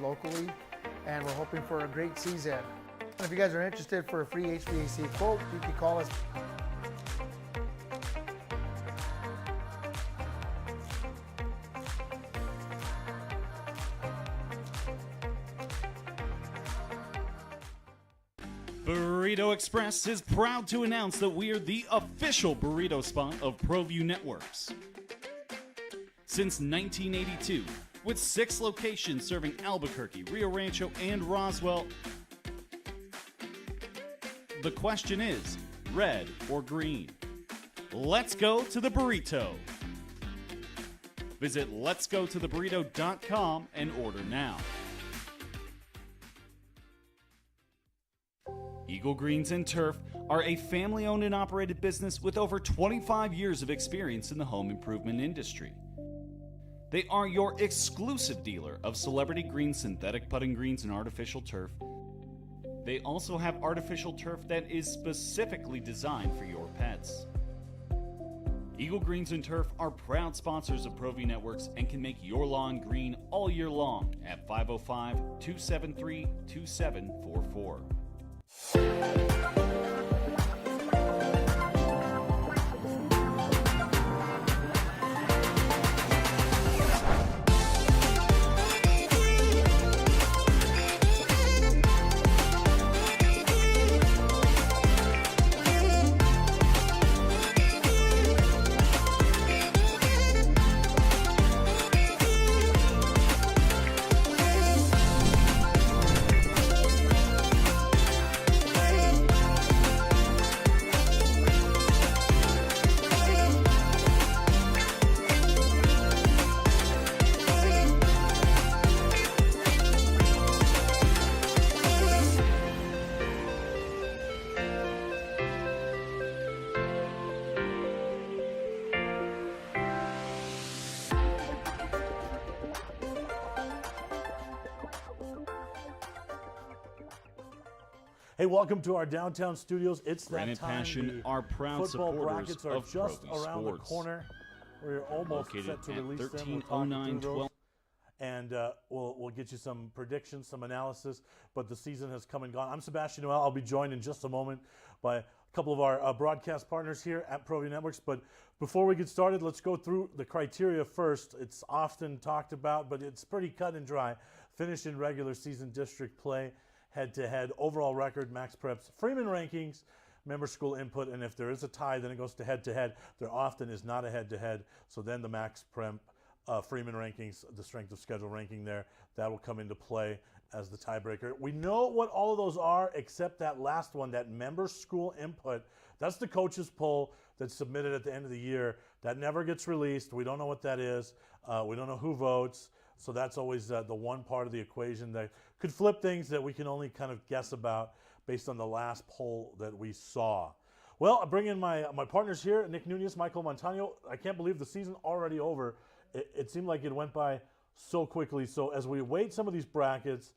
locally, and we're hoping for a great season. If you guys are interested for a free HVAC quote, you can call us. Burrito Express is proud to announce that we are the official burrito spot of ProView Networks. Since 1982, with 6 locations serving Albuquerque, Rio Rancho, and Roswell, the question is, red or green? Let's go to the burrito. Visit letsgototheburrito.com and order now. Eagle Greens and Turf are a family-owned and operated business with over 25 years of experience in the home improvement industry. They are your exclusive dealer of celebrity green, synthetic putting greens, and artificial turf. They also have artificial turf that is specifically designed for your pets. Eagle Greens and Turf are proud sponsors of ProView Networks and can make your lawn green all year long at 505-273-2744. Hey, welcome to our downtown studios. It's that Granite time. Passion are proud Football supporters brackets are of just ProView around Sports. the corner. We're almost Located set to at release them. We're 1309 talking through 12. those. And we'll get you some predictions, some analysis, but the season has come and gone. I'm Sebastian Noel. I'll be joined in just a moment by a couple of our broadcast partners here at ProView Networks. But before we get started, let's go through the criteria first. It's often talked about, but it's pretty cut and dry. Finish in regular season district play, head-to-head, overall record, max preps, Freeman rankings, member school input, and if there is a tie, then it goes to head-to-head. There often is not a head-to-head, so then the max prep, Freeman rankings, the strength of schedule ranking there, that will come into play as the tiebreaker. We know what all of those are except that last one, that member school input. That's the coaches poll that's submitted at the end of the year. That never gets released. We don't know what that is. We don't know who votes. So that's always the one part of the equation that could flip things that we can only kind of guess about based on the last poll that we saw. Well, I bring in my partners here, Nick Nunez, Michael Montano. I can't believe the season already over. It seemed like it went by so quickly. So as we weight some of these brackets,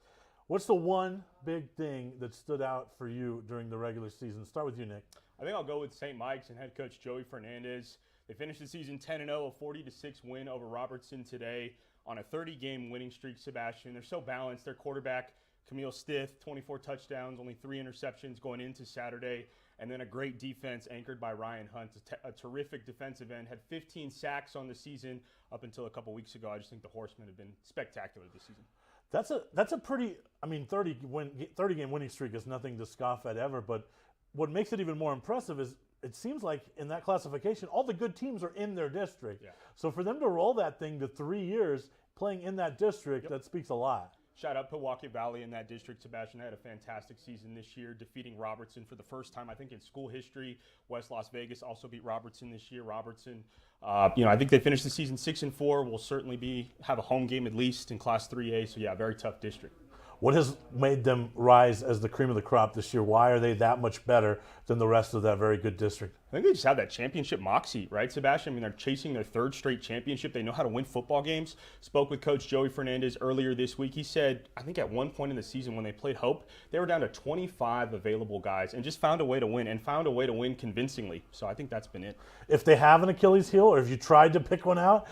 what's the one big thing that stood out for you during the regular season? Start with you, Nick. I think I'll go with St. Mike's and head coach Joey Fernandez. They finished the season 10-0, a 40-6 win over Robertson today on a 30-game winning streak, Sebastian. They're so balanced. Their quarterback, Camille Stith, 24 touchdowns, only 3 interceptions going into Saturday, and then a great defense anchored by Ryan Hunt, a terrific defensive end, had 15 sacks on the season up until a couple weeks ago. I just think the Horsemen have been spectacular this season. That's a pretty, 30-game winning streak is nothing to scoff at ever, but what makes it even more impressive is it seems like in that classification, all the good teams are in their district. Yeah. So for them to roll that thing to 3 years playing in that district, that speaks a lot. Shout out Milwaukee Valley in that district. Sebastian had a fantastic season this year, defeating Robertson for the first time, I think, in school history. West Las Vegas also beat Robertson this year. Robertson, I think they finished the season 6-4. Will certainly have a home game at least in Class 3A. So, yeah, very tough district. What has made them rise as the cream of the crop this year? Why are they that much better than the rest of that very good district? I think they just have that championship moxie, right, Sebastian? I mean, they're chasing their 3rd straight championship. They know how to win football games. Spoke with Coach Joey Fernandez earlier this week. He said, I think at one point in the season when they played Hope, they were down to 25 available guys and just found a way to win, and found a way to win convincingly. So I think that's been it. If they have an Achilles heel, or if you tried to pick one out,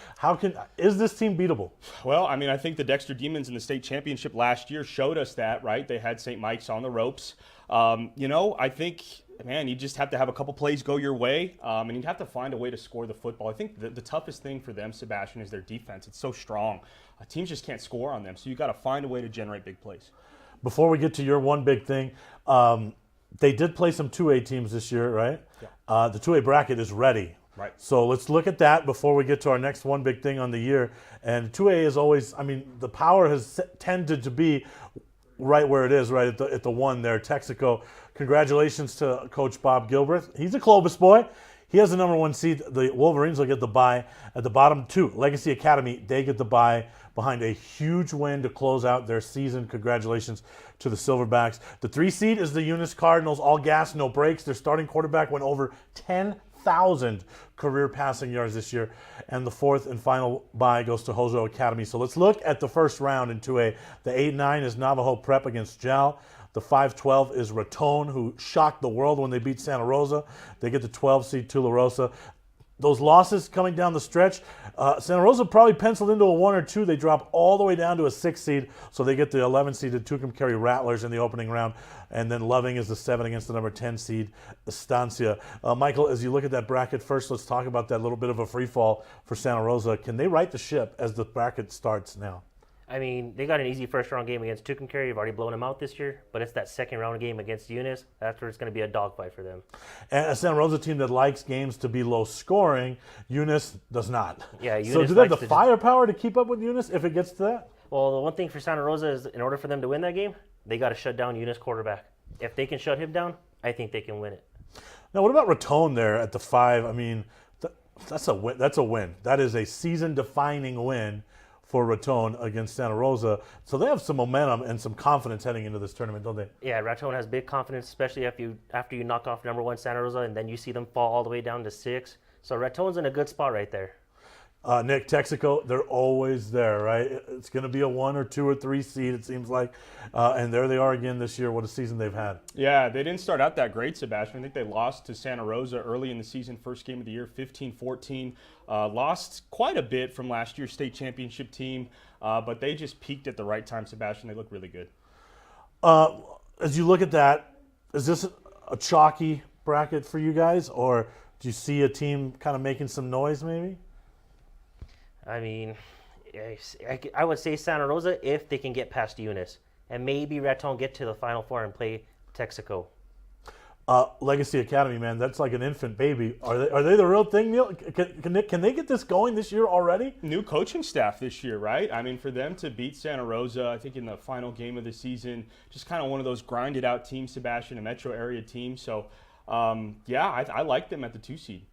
is this team beatable? Well, I mean, I think the Dexter Demons in the state championship last year showed us that, right? They had St. Mike's on the ropes. I think, man, you just have to have a couple plays go your way, and you have to find a way to score the football. I think the toughest thing for them, Sebastian, is their defense. It's so strong. Teams just can't score on them, so you got to find a way to generate big plays. Before we get to your one big thing, they did play some 2A teams this year, right? Yeah. The 2A bracket is ready. Right. So let's look at that before we get to our next one big thing on the year. And 2A is always, I mean, the power has tended to be right where it is, right at the one there, Texaco. Congratulations to Coach Bob Gilbreth. He's a Clovis boy. He has the number 1 seed. The Wolverines will get the bye. At the bottom 2, Legacy Academy, they get the bye behind a huge win to close out their season. Congratulations to the Silverbacks. The 3 seed is the Eunice Cardinals, all gas, no brakes. Their starting quarterback went over 10,000 career passing yards this year. And the 4th and final bye goes to Hojo Academy. So let's look at the first round in 2A. The 8-9 is Navajo Prep against Jal. The 5-12 is Raton, who shocked the world when they beat Santa Rosa. They get the 12 seed Tularosa. Those losses coming down the stretch, Santa Rosa probably penciled into a 1 or 2. They drop all the way down to a 6 seed, so they get the 11 seeded Tucumcari Rattlers in the opening round. And then Loving is the 7 against the number 10 seed Estancia. Michael, as you look at that bracket, first let's talk about that little bit of a free fall for Santa Rosa. Can they right the ship as the bracket starts now? I mean, they got an easy first-round game against Tucumcari. You've already blown them out this year, but it's that second-round game against Eunice. That's where it's going to be a dogfight for them. And a Santa Rosa team that likes games to be low-scoring, Eunice does not. Yeah, Eunice so do they have the likes to firepower to keep up with Eunice if it gets to that? Well, the one thing for Santa Rosa is in order for them to win that game, they got to shut down Eunice quarterback. If they can shut him down, I think they can win it. Now, what about Raton there at the 5? I mean, that's a win. That's a win. That is a season-defining win for Raton against Santa Rosa. So they have some momentum and some confidence heading into this tournament, don't they? Yeah, Raton has big confidence, especially after you knock off number 1 Santa Rosa, and then you see them fall all the way down to 6. So Raton's in a good spot right there. Nick, Texaco, they're always there, right? It's going to be a 1 or 2 or 3 seed, it seems like. And there they are again this year. What a season they've had. Yeah, they didn't start out that great, Sebastian. I think they lost to Santa Rosa early in the season, first game of the year, 15-14. Lost quite a bit from last year's state championship team, but they just peaked at the right time, Sebastian. They look really good. As you look at that, is this a chalky bracket for you guys, or do you see a team kind of making some noise maybe? I mean, I would say Santa Rosa if they can get past Eunice. And maybe Raton get to the Final Four and play Texaco. Legacy Academy, man, that's like an infant baby. Are they the real thing, Neil? Can they get this going this year already? New coaching staff this year, right? I mean, for them to beat Santa Rosa, I think in the final game of the season, just kind of one of those grinded out teams, Sebastian, a metro area team. So, yeah, I like them at the 2 seed.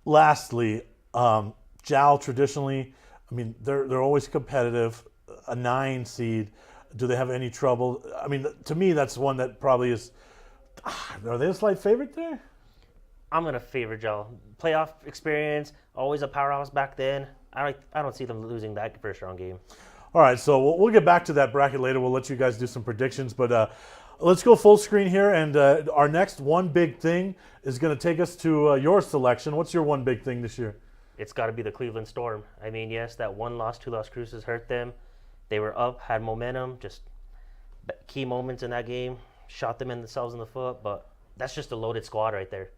Lastly, Jal traditionally, I mean, they're always competitive. A 9 seed, do they have any trouble? I mean, to me, that's one that probably is. Are they a slight favorite there? I'm gonna favor Jal. Playoff experience, always a powerhouse back then. I don't see them losing that first round game. All right, so we'll get back to that bracket later. We'll let you guys do some predictions, but let's go full screen here. And our next one big thing is going to take us to your selection. What's your one big thing this year? It's got to be the Cleveland Storm. I mean, yes, that 1 loss, 2 loss cruises hurt them. They were up, had momentum, just key moments in that game, shot them themselves in the foot, but that's just a loaded squad right there.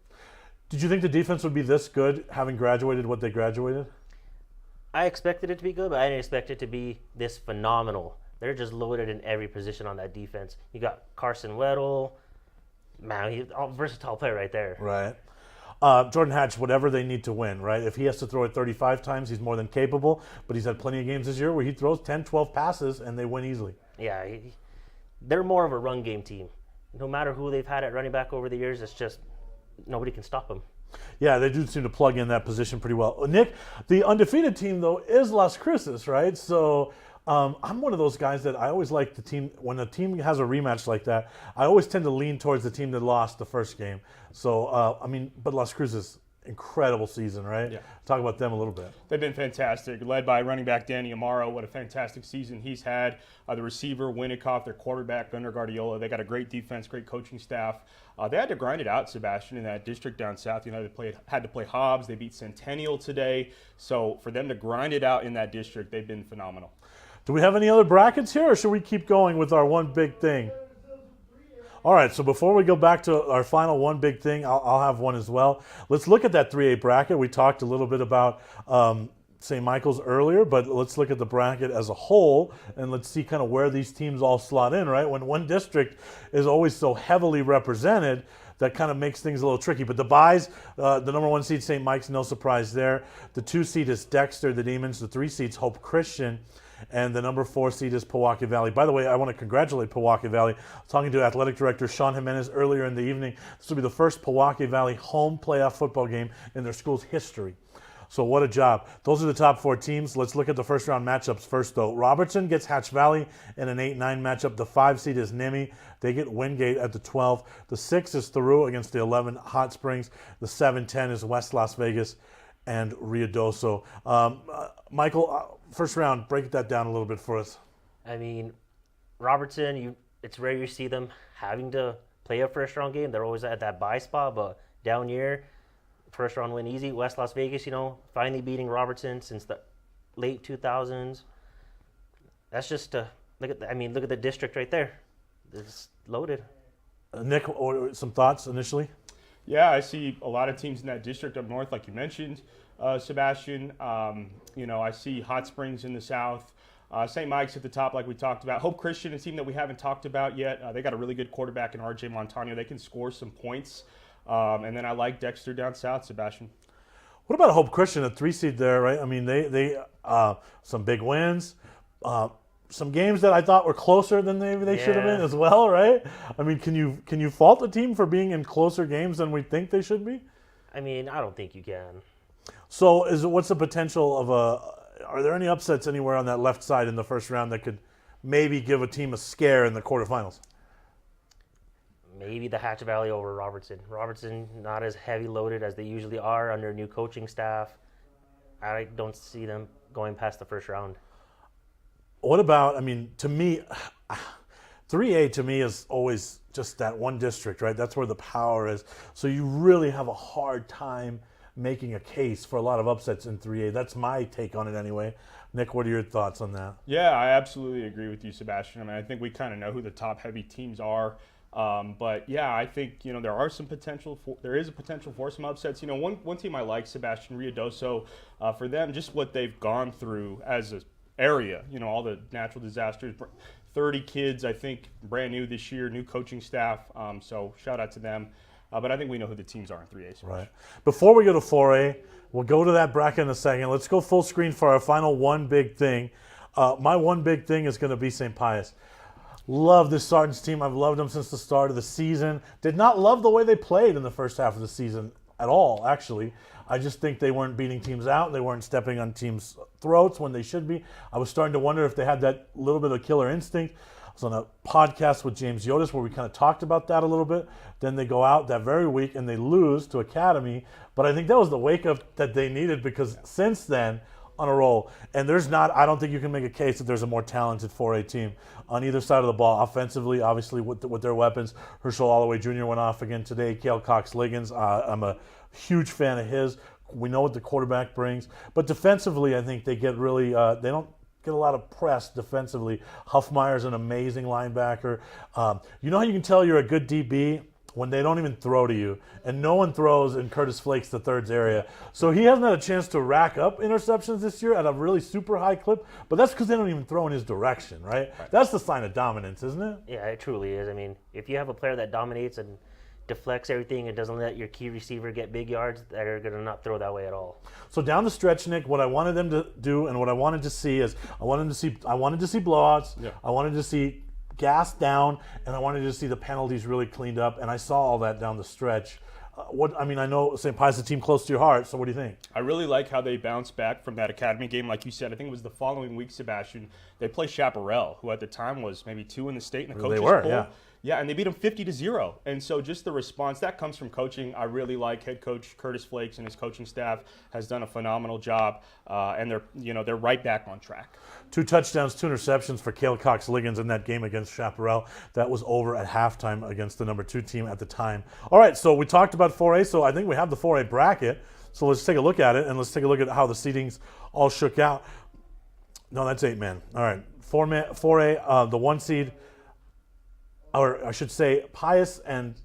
Did you think the defense would be this good, having graduated what they graduated? I expected it to be good, but I didn't expect it to be this phenomenal. They're just loaded in every position on that defense. You got Carson Weddle. Man, he's a versatile player right there. Right. Jordan Hatch, whatever they need to win, right? If he has to throw it 35 times, he's more than capable. But he's had plenty of games this year where he throws 10, 12 passes, and they win easily. Yeah, they're more of a run game team. No matter who they've had at running back over the years, it's just nobody can stop them. Yeah, they do seem to plug in that position pretty well. Nick, the undefeated team, though, is Las Cruces, right? So I'm one of those guys that I always like the team. When a team has a rematch like that, I always tend to lean towards the team that lost the first game. So, but Las Cruces, incredible season, right? Yeah. Talk about them a little bit. They've been fantastic, led by running back Danny Amaro. What a fantastic season he's had. The receiver, Winnikoff, their quarterback, under Guardiola. They got a great defense, great coaching staff. They had to grind it out, Sebastian, in that district down south. They had to play Hobbs. They beat Centennial today. So for them to grind it out in that district, they've been phenomenal. Do we have any other brackets here, or should we keep going with our one big thing? All right, so before we go back to our final one big thing, I'll have one as well. Let's look at that 3A bracket. We talked a little bit about St. Michael's earlier, but let's look at the bracket as a whole, and let's see kind of where these teams all slot in, right? When one district is always so heavily represented, that kind of makes things a little tricky. But the byes, the number 1 seed, St. Mike's, no surprise there. The 2 seed is Dexter, the Demons. The 3 seed's Hope Christian. And the number 4 seed is Pewaukee Valley. By the way, I want to congratulate Pewaukee Valley. I was talking to Athletic Director Sean Jimenez earlier in the evening. This will be the first Pewaukee Valley home playoff football game in their school's history. So what a job. Those are the top 4 teams. Let's look at the first round matchups first, though. Robertson gets Hatch Valley in an 8-9 matchup. The 5 seed is Nimi. They get Wingate at the 12. The 6 is Thoreau against the 11 Hot Springs. The 7-10 is West Las Vegas and Ruidoso. Michael, first round, break that down a little bit for us. I mean, Robertson, it's rare you see them having to play a first round game. They're always at that bye spot, but down here, first round win easy. West Las Vegas, finally beating Robertson since the late 2000s. That's just look at the district right there. It's loaded. Nick, some thoughts initially? Yeah, I see a lot of teams in that district up north, like you mentioned, Sebastian. I see Hot Springs in the south. St. Mike's at the top, like we talked about. Hope Christian, a team that we haven't talked about yet. They got a really good quarterback in R.J. Montano. They can score some points. And then I like Dexter down south, Sebastian. What about Hope Christian, a 3 seed there, right? I mean, they some big wins. Some games that I thought were closer than they should have been as well, right? I mean, can you fault the team for being in closer games than we think they should be? I mean, I don't think you can. So, what's the potential of are there any upsets anywhere on that left side in the first round that could maybe give a team a scare in the quarterfinals? Maybe the Hatch Valley over Robertson. Robertson not as heavy loaded as they usually are under new coaching staff. I don't see them going past the first round. What about, to me, 3A to me is always just that one district, right? That's where the power is. So you really have a hard time making a case for a lot of upsets in 3A. That's my take on it anyway. Nick, what are your thoughts on that? Yeah, I absolutely agree with you, Sebastian. I think we kind of know who the top heavy teams are. But yeah, I think, there is a potential for some upsets. One team I like, Sebastian, Ruidoso, for them, just what they've gone through as an area, all the natural disasters, 30 kids, I think, brand new this year, new coaching staff. So shout out to them. But I think we know who the teams are in 3A. Right. Before we go to 4A, we'll go to that bracket in a second. Let's go full screen for our final one big thing. My one big thing is going to be St. Pius. Love this Sargent's team. I've loved them since the start of the season. Did not love the way they played in the first half of the season at all, actually. I just think they weren't beating teams out. They weren't stepping on teams' throats when they should be. I was starting to wonder if they had that little bit of killer instinct. I was on a podcast with James Yotis where we kind of talked about that a little bit. Then they go out that very week and they lose to Academy. But I think that was the wake-up that they needed because since then, on a roll. And I don't think you can make a case that there's a more talented 4A team on either side of the ball. Offensively, obviously, with their weapons. Herschel Holloway Jr. went off again today. Cale Cox-Liggins, I'm a huge fan of his. We know what the quarterback brings. But defensively, I think they get really, they don't get a lot of press defensively. Huffmeyer's an amazing linebacker. You know how you can tell you're a good DB? When they don't even throw to you. And no one throws in Curtis Flakes the third's area. So he hasn't had a chance to rack up interceptions this year at a really super high clip, but that's because they don't even throw in his direction, right? That's the sign of dominance, isn't it? Yeah, it truly is. If you have a player that dominates and deflects everything and doesn't let your key receiver get big yards, they're going to not throw that way at all. So down the stretch, Nick, what I wanted them to do and what I wanted to see is I wanted to see blowouts. Yeah. I wanted to see gas down, and I wanted to see the penalties really cleaned up, and I saw all that down the stretch. I know St. Pius is a team close to your heart, so what do you think? I really like how they bounced back from that academy game. Like you said, I think it was the following week, Sebastian. They played Chaparral, who at the time was maybe 2 in the state in the coaches poll. Yeah. Yeah, and they beat them 50-0. And so just the response, that comes from coaching. I really like head coach Curtis Flakes and his coaching staff has done a phenomenal job. And they're right back on track. 2 touchdowns, 2 interceptions for Cale Cox-Liggins in that game against Chaparral. That was over at halftime against the number 2 team at the time. All right, so we talked about 4A, so I think we have the 4A bracket. So let's take a look at it, and let's take a look at how the seedings all shook out. No, that's 8-man. All right, 4A, the 1 seed, or I should say Pius and,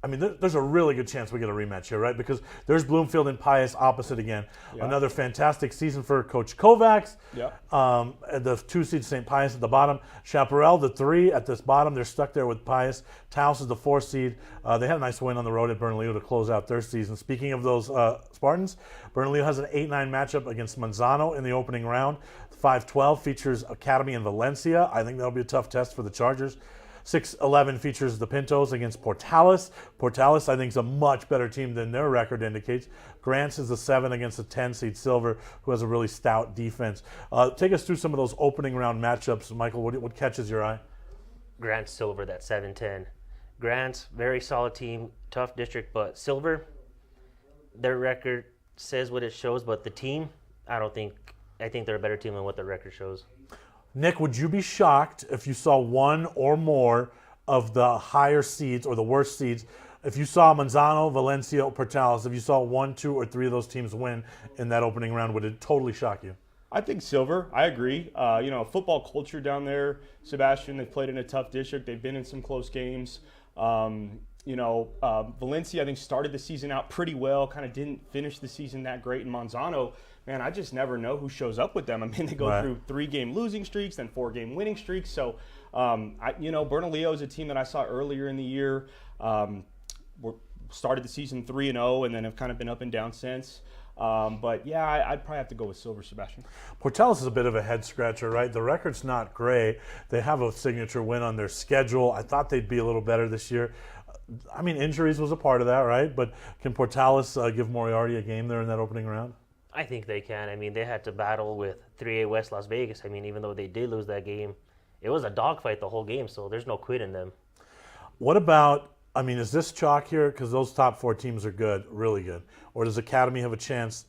there's a really good chance we get a rematch here, right? Because there's Bloomfield and Pius opposite again. Yeah. Another fantastic season for Coach Kovacs. Yeah. The 2 seed St. Pius at the bottom. Chaparral, the 3 at this bottom. They're stuck there with Pius. Taos is the 4 seed. They had a nice win on the road at Bernalillo to close out their season. Speaking of those Spartans, Bernalillo has an 8-9 matchup against Manzano in the opening round. 5-12 features Academy and Valencia. I think that'll be a tough test for the Chargers. 6-11 features the Pintos against Portales. Portales, I think, is a much better team than their record indicates. Grants is the 7 against the 10 seed Silver, who has a really stout defense. Take us through some of those opening round matchups, Michael. What catches your eye? Grant Silver, that 7-10. Grant's very solid team, tough district, but Silver, their record says what it shows, but the team, I think they're a better team than what their record shows. Nick, would you be shocked if you saw one or more of the higher seeds or the worst seeds? If you saw Manzano, Valencia, or Portales, if you saw 1, 2, or 3 of those teams win in that opening round, would it totally shock you? I think Silver. I agree. Football culture down there, Sebastian. They've played in a tough district. They've been in some close games. Valencia, I think, started the season out pretty well. Kind of didn't finish the season that great. And Manzano, man, I just never know who shows up with them. They go through 3-game losing streaks, then 4-game winning streaks. So, Bernalillo is a team that I saw earlier in the year. Started the season 3-0, and then have kind of been up and down since. I'd probably have to go with Silver, Sebastian. Portales is a bit of a head scratcher, right? The record's not great. They have a signature win on their schedule. I thought they'd be a little better this year. Injuries was a part of that, right? But can Portales give Moriarty a game there in that opening round? I think they can. They had to battle with 3A West Las Vegas. Even though they did lose that game, it was a dogfight the whole game, so there's no quit in them. What about, is this chalk here? Because those top 4 teams are good, really good. Or does Academy have a chance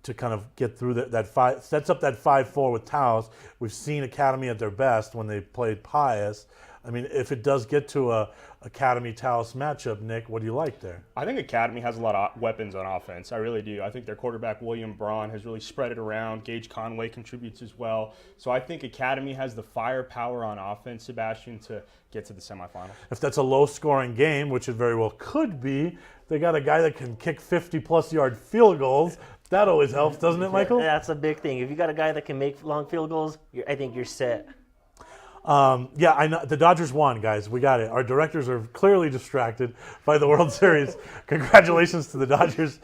to kind of get through that 5, sets up that 5-4 with Taos? We've seen Academy at their best when they played Pius. If it does get to a Academy-Taos matchup, Nick, what do you like there? I think Academy has a lot of weapons on offense. I really do. I think their quarterback, William Braun, has really spread it around. Gage Conway contributes as well. So I think Academy has the firepower on offense, Sebastian, to get to the semifinals. If that's a low-scoring game, which it very well could be, they got a guy that can kick 50-plus yard field goals. That always helps, doesn't it, Michael? That's a big thing. If you got a guy that can make long field goals, I think you're set. I know the Dodgers won, guys. We got it. Our directors are clearly distracted by the World Series. Congratulations to the Dodgers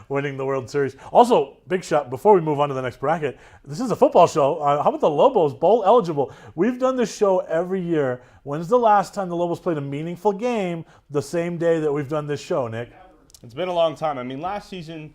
winning the World Series. Also, big shot before we move on to the next bracket. This is a football show. How about the Lobos bowl eligible? We've done this show every year. When's the last time the Lobos played a meaningful game the same day that we've done this show, Nick? It's been a long time. Last season,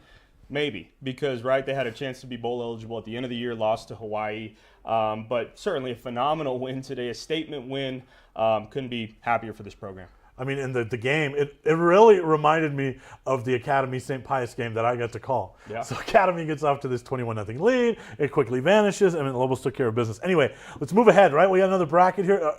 maybe, because, they had a chance to be bowl eligible at the end of the year, lost to Hawaii. But certainly a phenomenal win today, a statement win. Couldn't be happier for this program. In the game, it really reminded me of the Academy St. Pius game that I got to call. Yeah. So Academy gets off to this 21-0 lead. It quickly vanishes, and the Lobos took care of business. Anyway, let's move ahead, right? We got another bracket here.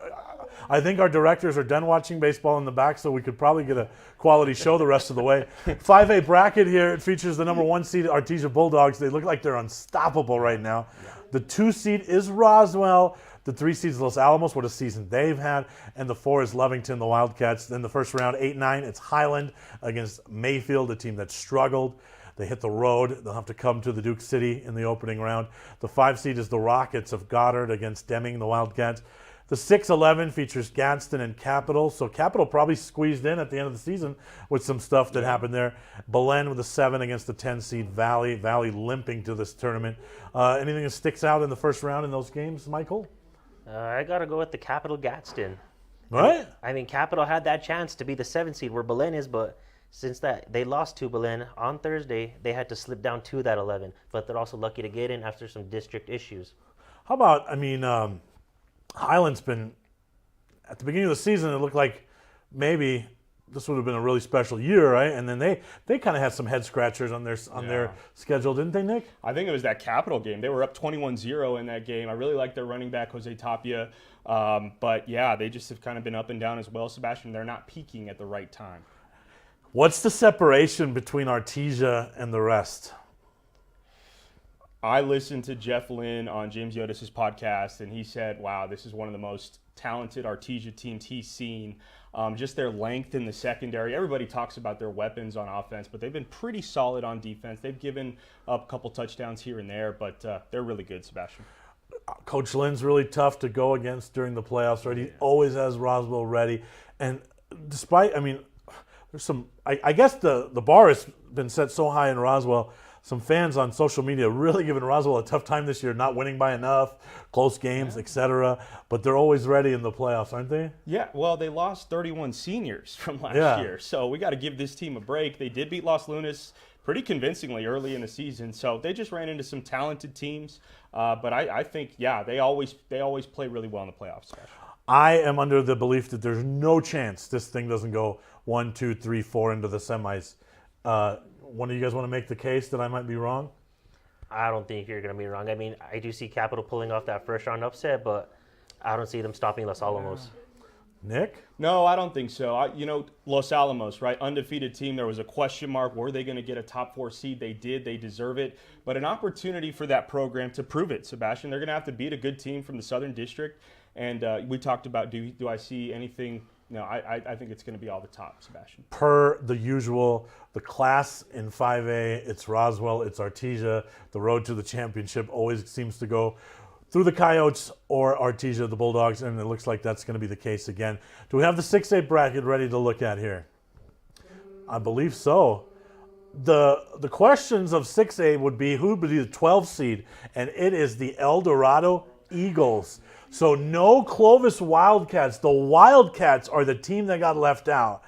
I think our directors are done watching baseball in the back, so we could probably get a quality show the rest of the way. 5A bracket here. It features the number 1 seed, Artesia Bulldogs. They look like they're unstoppable right now. Yeah. The 2 seed is Roswell. The 3 seed is Los Alamos. What a season they've had. And the 4 is Lovington, the Wildcats. Then the first round, 8-9, it's Highland against Mayfield, a team that struggled. They hit the road. They'll have to come to the Duke City in the opening round. The 5 seed is the Rockets of Goddard against Deming, the Wildcats. The 6-11 features Gadsden and Capital. So Capital probably squeezed in at the end of the season with some stuff that happened there. Belen with a 7 against the 10 seed Valley. Valley limping to this tournament. Anything that sticks out in the first round in those games, Michael? I got to go with the Capital Gadsden. Right? Capital had that chance to be the 7 seed where Belen is, but since that they lost to Belen on Thursday, they had to slip down to that 11, but they're also lucky to get in after some district issues. How about, Highland's been, at the beginning of the season, it looked like maybe this would have been a really special year, right? And then they kind of had some head scratchers on their schedule, didn't they, Nick? I think it was that Capital game. They were up 21-0 in that game. I really like their running back, Jose Tapia. But, yeah, they just have kind of been up and down as well, Sebastian. They're not peaking at the right time. What's the separation between Artesia and the rest? I listened to Jeff Lynn on James Yodis' podcast, and he said, wow, this is one of the most talented Artesia teams he's seen. Just their length in the secondary. Everybody talks about their weapons on offense, but they've been pretty solid on defense. They've given up a couple touchdowns here and there, but they're really good, Sebastian. Coach Lynn's really tough to go against during the playoffs, right? He always has Roswell ready. And despite, there's some, I guess the bar has been set so high in Roswell. Some fans on social media really giving Roswell a tough time this year, not winning by enough, close games, etc. But they're always ready in the playoffs, aren't they? Yeah, well, they lost 31 seniors from last year, so we got to give this team a break. They did beat Los Lunas pretty convincingly early in the season, so they just ran into some talented teams. But I think, they always play really well in the playoffs. I am under the belief that there's no chance this thing doesn't go 1, 2, 3, 4 into the semis. One of you guys want to make the case that I might be wrong? I don't think you're going to be wrong. I do see Capital pulling off that first round upset, but I don't see them stopping Los Alamos. Nick? No, I don't think so. Los Alamos, right? Undefeated team. There was a question mark. Were they going to get a top 4 seed? They did. They deserve it. But an opportunity for that program to prove it, Sebastian. They're going to have to beat a good team from the Southern District. And we talked about, do I see anything? No, I think it's going to be all the top, Sebastian. Per the usual, the class in 5A, it's Roswell, it's Artesia. The road to the championship always seems to go through the Coyotes or Artesia, the Bulldogs, and it looks like that's going to be the case again. Do we have the 6A bracket ready to look at here? I believe so. The questions of 6A would be who would be the 12th seed, and it is the El Dorado Eagles. So no Clovis Wildcats. The Wildcats are the team that got left out.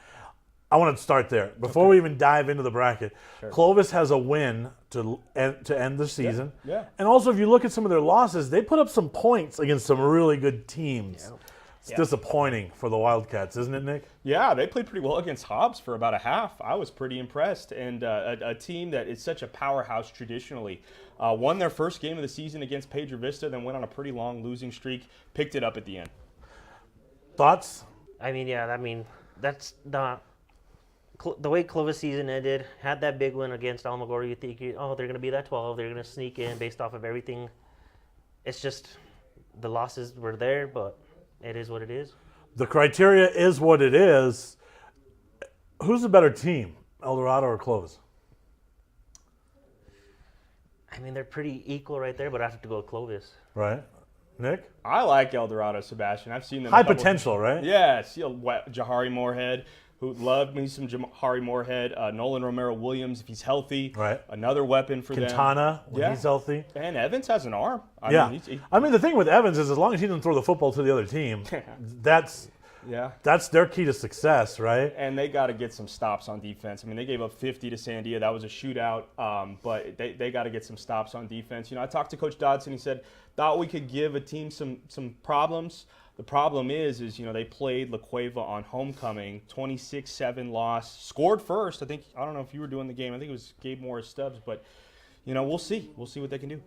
I want to start there. Before we even dive into the bracket, sure. Clovis has a win to end the season. Yeah. And also, if you look at some of their losses, they put up some points against some really good teams. Yeah. It's disappointing for the Wildcats, isn't it, Nick? Yeah, they played pretty well against Hobbs for about a half. I was pretty impressed. And a team that is such a powerhouse traditionally. Won their first game of the season against Pedro Vista, then went on a pretty long losing streak, picked it up at the end. Thoughts? That's not the way Clovis season ended. Had that big win against Alamogordo, you think, they're going to be that 12. They're going to sneak in based off of everything. It's just the losses were there, but it is what it is. The criteria is what it is. Who's the better team, El Dorado or Clovis? They're pretty equal right there, but I have to go with Clovis. Right. Nick? I like El Dorado, Sebastian. I've seen them. High potential, right? Yeah. See Jahari Moorhead, who loved me some Jahari Moorhead. Nolan Romero Williams, if he's healthy. Right. Another weapon for Quintana, when he's healthy. And Evans has an arm. I mean, the thing with Evans is as long as he doesn't throw the football to the other team, that's their key to success, right? And they got to get some stops on defense. They gave up 50 to Sandia. That was a shootout, but they got to get some stops on defense. I talked to Coach Dodson. He said, thought we could give a team some problems. The problem is they played La Cueva on homecoming, 26-7 loss, scored first. I don't know if you were doing the game. I think it was Gabe Morris Stubbs, but, we'll see. We'll see what they can do.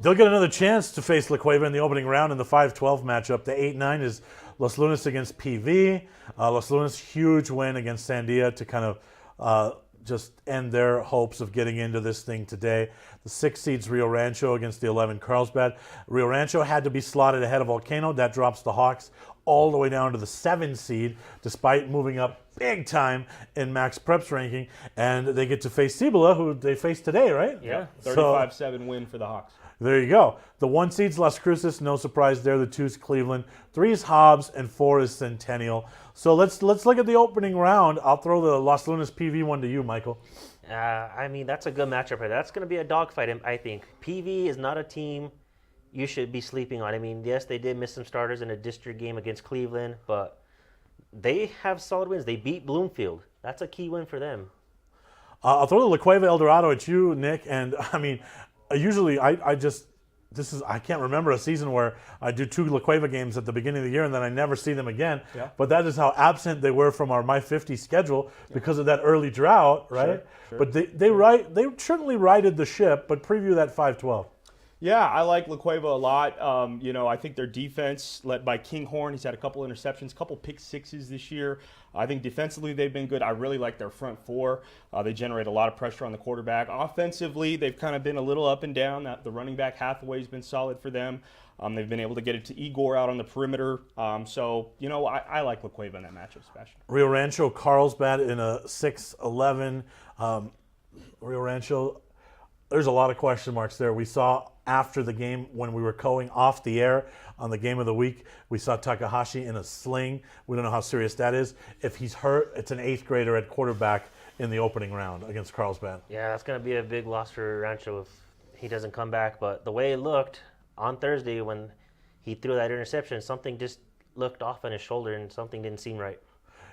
They'll get another chance to face La Cueva in the opening round in the 5-12 matchup. The 8-9 is Los Lunas against PV. Los Lunas, huge win against Sandia to kind of just end their hopes of getting into this thing today. The 6 seeds Rio Rancho against the 11 Carlsbad. Rio Rancho had to be slotted ahead of Volcano. That drops the Hawks all the way down to the 7 seed, despite moving up big time in Max Prep's ranking. And they get to face Cibola, who they faced today, right? Yeah, 35-7 win for the Hawks. There you go. The 1 seed's Las Cruces, no surprise there. The 2's Cleveland, 3's Hobbs, and 4 is Centennial. So let's look at the opening round. I'll throw the Los Lunas PV one to you, Michael. That's a good matchup here. That's going to be a dogfight, I think. PV is not a team you should be sleeping on. Yes, they did miss some starters in a district game against Cleveland, but they have solid wins. They beat Bloomfield. That's a key win for them. I'll throw the La Cueva El Dorado at you, Nick. And I mean, usually I can't remember a season where I do 2 La Cueva games at the beginning of the year and then I never see them again. Yeah. But that is how absent they were from our My 50 schedule because of that early drought, right? Sure. But they certainly righted the ship. But preview that 5-12. Yeah, I like La Cueva a lot. I think their defense, led by Kinghorn, he's had a couple interceptions, a couple pick sixes this year. I think defensively they've been good. I really like their front four. They generate a lot of pressure on the quarterback. Offensively, they've kind of been a little up and down. The running back Hathaway's been solid for them. They've been able to get it to Igor out on the perimeter. I like La Cueva in that matchup, Sebastian. Rio Rancho, Carlsbad in a 6-11. Rio Rancho, there's a lot of question marks there. We saw after the game when we were going off the air on the game of the week, we saw Takahashi in a sling. We don't know how serious that is. If he's hurt, it's an 8th grader at quarterback in the opening round against Carlsbad. Yeah, that's going to be a big loss for Rancho if he doesn't come back. But the way it looked on Thursday when he threw that interception, something just looked off on his shoulder and something didn't seem right.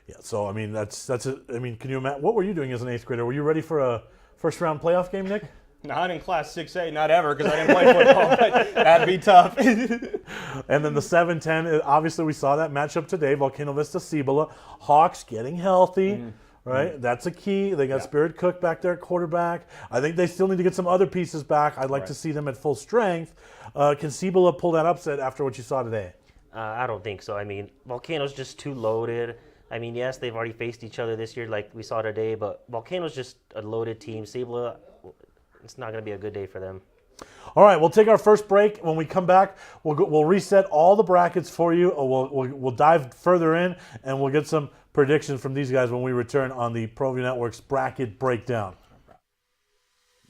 Yeah, so I mean can you imagine what were you doing as an 8th grader? Were you ready for a first round playoff game, Nick? Not in Class 6A, not ever, because I didn't play football, but that'd be tough. And then the 7-10, obviously we saw that matchup today, Volcano Vista Cibola. Hawks getting healthy, right? That's a key. They got Spirit Cook back there at quarterback. I think they still need to get some other pieces back. I'd like to see them at full strength. Can Cibola pull that upset after what you saw today? I don't think so. I mean, Volcano's just too loaded. I mean, yes, they've already faced each other this year like we saw today, but Volcano's just a loaded team. Cibola, it's not going to be a good day for them. All right, we'll take our first break. When we come back, we'll reset all the brackets for you. We'll dive further in, and we'll get some predictions from these guys when we return on the ProView Network's bracket breakdown.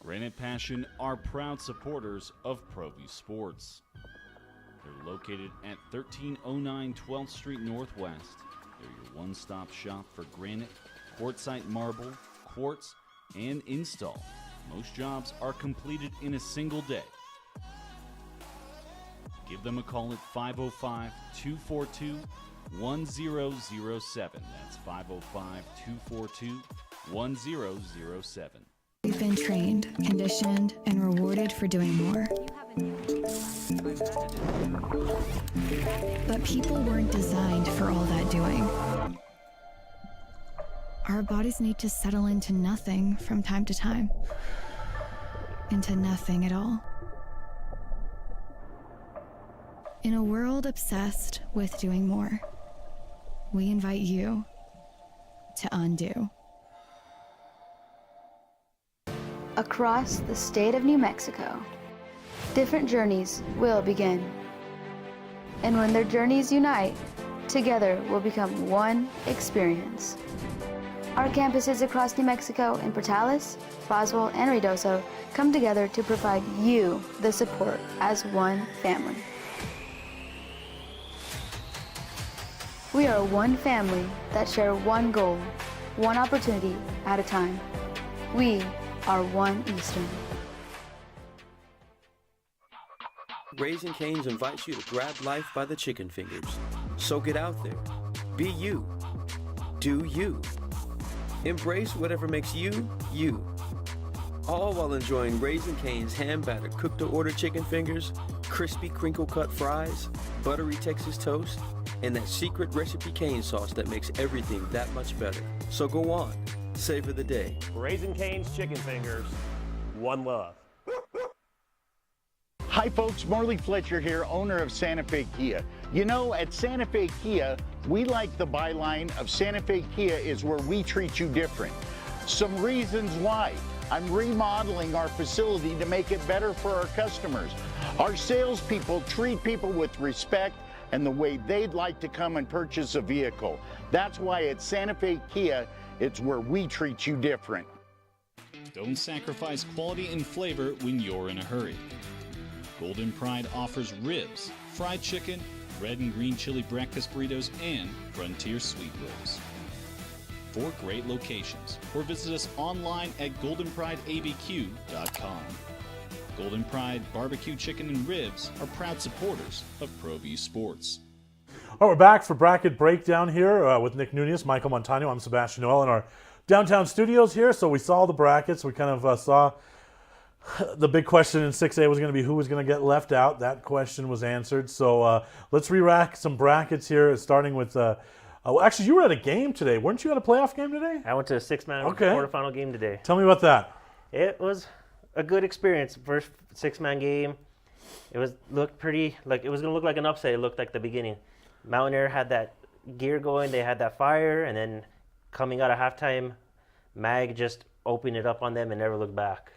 Granite Passion are proud supporters of ProView Sports. They're located at 1309 12th Street Northwest. They're your one-stop shop for granite, quartzite marble, quartz, and install. Most jobs are completed in a single day. Give them a call at 505-242-1007. That's 505-242-1007. We've been trained, conditioned, and rewarded for doing more. But people weren't designed for all that doing. Our bodies need to settle into nothing from time to time. Into nothing at all. In a world obsessed with doing more, we invite you to undo. Across the state of New Mexico, different journeys will begin. And when their journeys unite, together will become one experience. Our campuses across New Mexico in Portales, Roswell, and Ruidoso come together to provide you the support as one family. We are one family that share one goal, one opportunity at a time. We are One Eastern. Raising Cane's invites you to grab life by the chicken fingers. So get out there. Be you. Do you. Embrace whatever makes you, you. All while enjoying Raising Cane's hand-battered cooked-to-order chicken fingers, crispy crinkle-cut fries, buttery Texas toast, and that secret recipe cane sauce that makes everything that much better. So go on. Savor the day. Raising Cane's chicken fingers. One love. Hi folks, Morley Fletcher here, owner of Santa Fe Kia. You know, at Santa Fe Kia, we like the byline of Santa Fe Kia is where we treat you different. Some reasons why. I'm remodeling our facility to make it better for our customers. Our salespeople treat people with respect and the way they'd like to come and purchase a vehicle. That's why at Santa Fe Kia, it's where we treat you different. Don't sacrifice quality and flavor when you're in a hurry. Golden Pride offers ribs, fried chicken, red and green chili breakfast burritos, and frontier sweet rolls. 4 great locations, or visit us online at goldenprideabq.com. Golden Pride Barbecue Chicken and Ribs are proud supporters of ProView Sports. All right, we're back for bracket breakdown here with Nick Nunez, Michael Montano. I'm Sebastian Noel, and our downtown studios here, so we saw the brackets. We kind of saw the big question in 6A was going to be who was going to get left out. That question was answered. So let's re-rack some brackets here, starting with well, actually, you were at a game today. Weren't you at a playoff game today? I went to a 6-man quarterfinal game today. Tell me about that. It was a good experience. First 6-man game. It looked pretty like it was going to look like an upset. It looked like the beginning. Mountaineer had that gear going. They had that fire. And then coming out of halftime, Mag just opened it up on them and never looked back.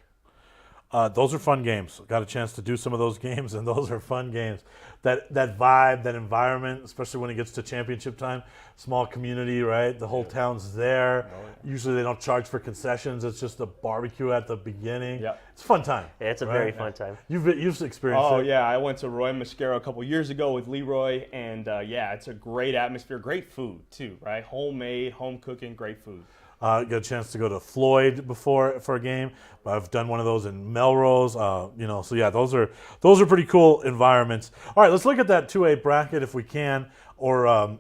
Those are fun games. Got a chance to do some of those games, and those are fun games. That vibe, that environment, especially when it gets to championship time, small community, right? The whole town's there. Usually they don't charge for concessions. It's just a barbecue at the beginning. Yeah. It's a fun time. Yeah, it's a very fun time. You've experienced it. Oh, yeah. I went to Roy Mascaro a couple years ago with Leroy, and yeah, it's a great atmosphere. Great food, too, right? Homemade, home cooking, great food. Got a chance to go to Floyd before for a game. I've done one of those in Melrose. So yeah, those are pretty cool environments. All right, let's look at that 2A bracket if we can, or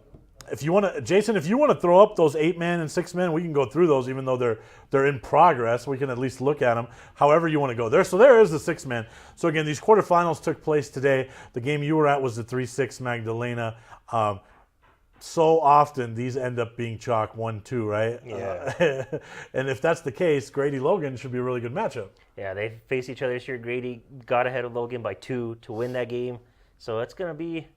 if you want to, Jason, if you want to throw up those 8-man and 6-man, we can go through those even though they're in progress. We can at least look at them. However you want to go there. So there is the 6-man. So again, these quarterfinals took place today. The game you were at was the 3-6 Magdalena. So often these end up being chalk 1-2, right? Yeah. And if that's the case, Grady Logan should be a really good matchup. Yeah, they face each other this year. Grady got ahead of Logan by 2 to win that game. So it's going to be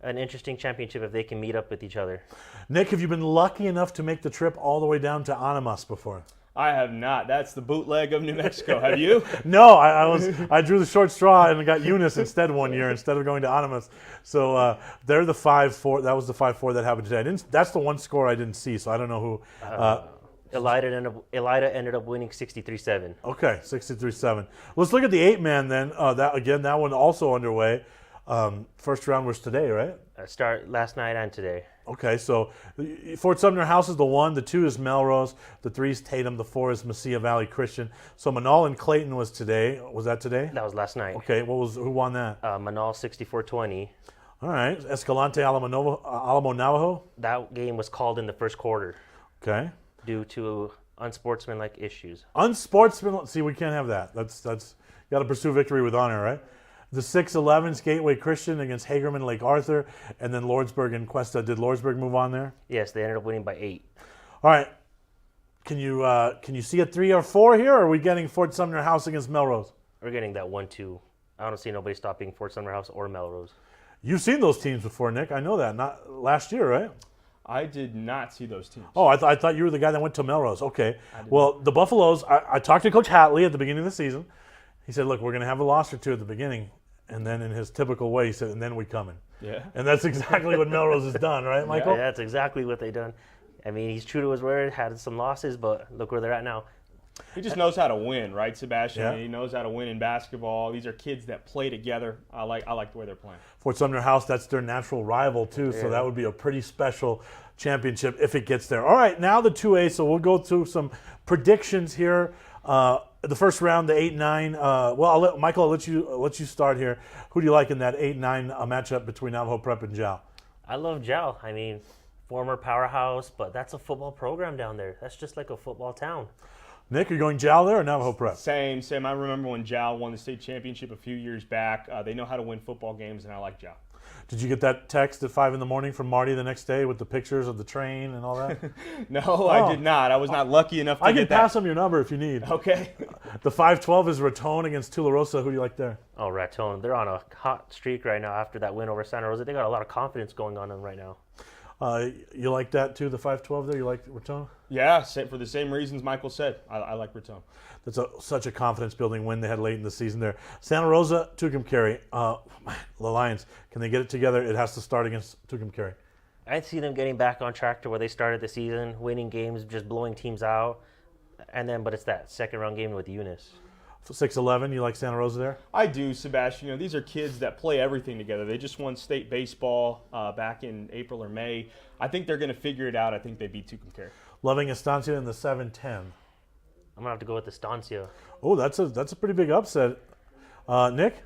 an interesting championship if they can meet up with each other. Nick, have you been lucky enough to make the trip all the way down to Animas before? I have not. That's the bootleg of New Mexico. Have you? No, I drew the short straw and got Eunice instead one year instead of going to Animas. So they're the 5-4. That was the 5-4 that happened today. That's the one score I didn't see, so I don't know who. Elida ended up winning 63-7. Okay, 63-7. Let's look at the 8-man then. That one also underway. First round was today, right? Start last night and today. Okay, so Fort Sumner House is the 1, the 2 is Melrose, the 3 is Tatum, the 4 is Mesilla Valley Christian. So Manal and Clayton was today. Was that today? That was last night. Okay, who won that? Manal 64-20. All right, Escalante Alamo Navajo. That game was called in the first quarter. Okay. Due to unsportsmanlike issues. Unsportsmanlike. See, we can't have that. That's got to pursue victory with honor, right? The 6-11's Gateway Christian against Hagerman Lake Arthur, and then Lordsburg and Cuesta. Did Lordsburg move on there? Yes, they ended up winning by 8. All right. Can you see a 3 or 4 here, or are we getting Fort Sumner House against Melrose? We're getting that 1-2. I don't see nobody stopping Fort Sumner House or Melrose. You've seen those teams before, Nick. I know that. Not last year, right? I did not see those teams. Oh, I thought you were the guy that went to Melrose. Okay. Well, the Buffaloes, I talked to Coach Hatley at the beginning of the season. He said, look, we're going to have a loss or two at the beginning. And then in his typical way, he said, and then we coming. Yeah. And that's exactly what Melrose has done, right, Michael? Yeah, that's exactly what they've done. I mean, he's true to his word, had some losses, but look where they're at now. He just knows how to win, right, Sebastian? Yeah. He knows how to win in basketball. These are kids that play together. I like the way they're playing. Fort Sumner House, that's their natural rival, too, so that would be a pretty special championship if it gets there. All right, now the 2A, so we'll go through some predictions here. The first round, the 8-9. Well, Michael, I'll let you start here. Who do you like in that 8-9 matchup between Navajo Prep and Jal? I love Jal. I mean, former powerhouse, but that's a football program down there. That's just like a football town. Nick, are you going Jal there or Navajo Prep? Same. I remember when Jal won the state championship a few years back. They know how to win football games, and I like Jal. Did you get that text at 5 a.m. from Marty the next day with the pictures of the train and all that? No, I did not. I was not lucky enough to I get can that. pass him your number if you need. Okay. The 5-12 is Raton against Tularosa. Who do you like there? Oh, Raton. They're on a hot streak right now after that win over Santa Rosa. They got a lot of confidence going on them right now. You like that too, the 5-12 there? You like Raton? Yeah, for the same reasons Michael said. I like Raton. That's such a confidence-building win they had late in the season there. Santa Rosa, Tucumcari. The Lions, can they get it together? It has to start against Tucumcari. I see them getting back on track to where they started the season, winning games, just blowing teams out. But it's that second-round game with Eunice. 6-11, you like Santa Rosa there? I do, Sebastian. These are kids that play everything together. They just won state baseball back in April or May. I think they're going to figure it out. I think they beat Tucumcari. Loving Estancia in the 7-10. I'm going to have to go with Estancia. Oh, that's a pretty big upset. Nick?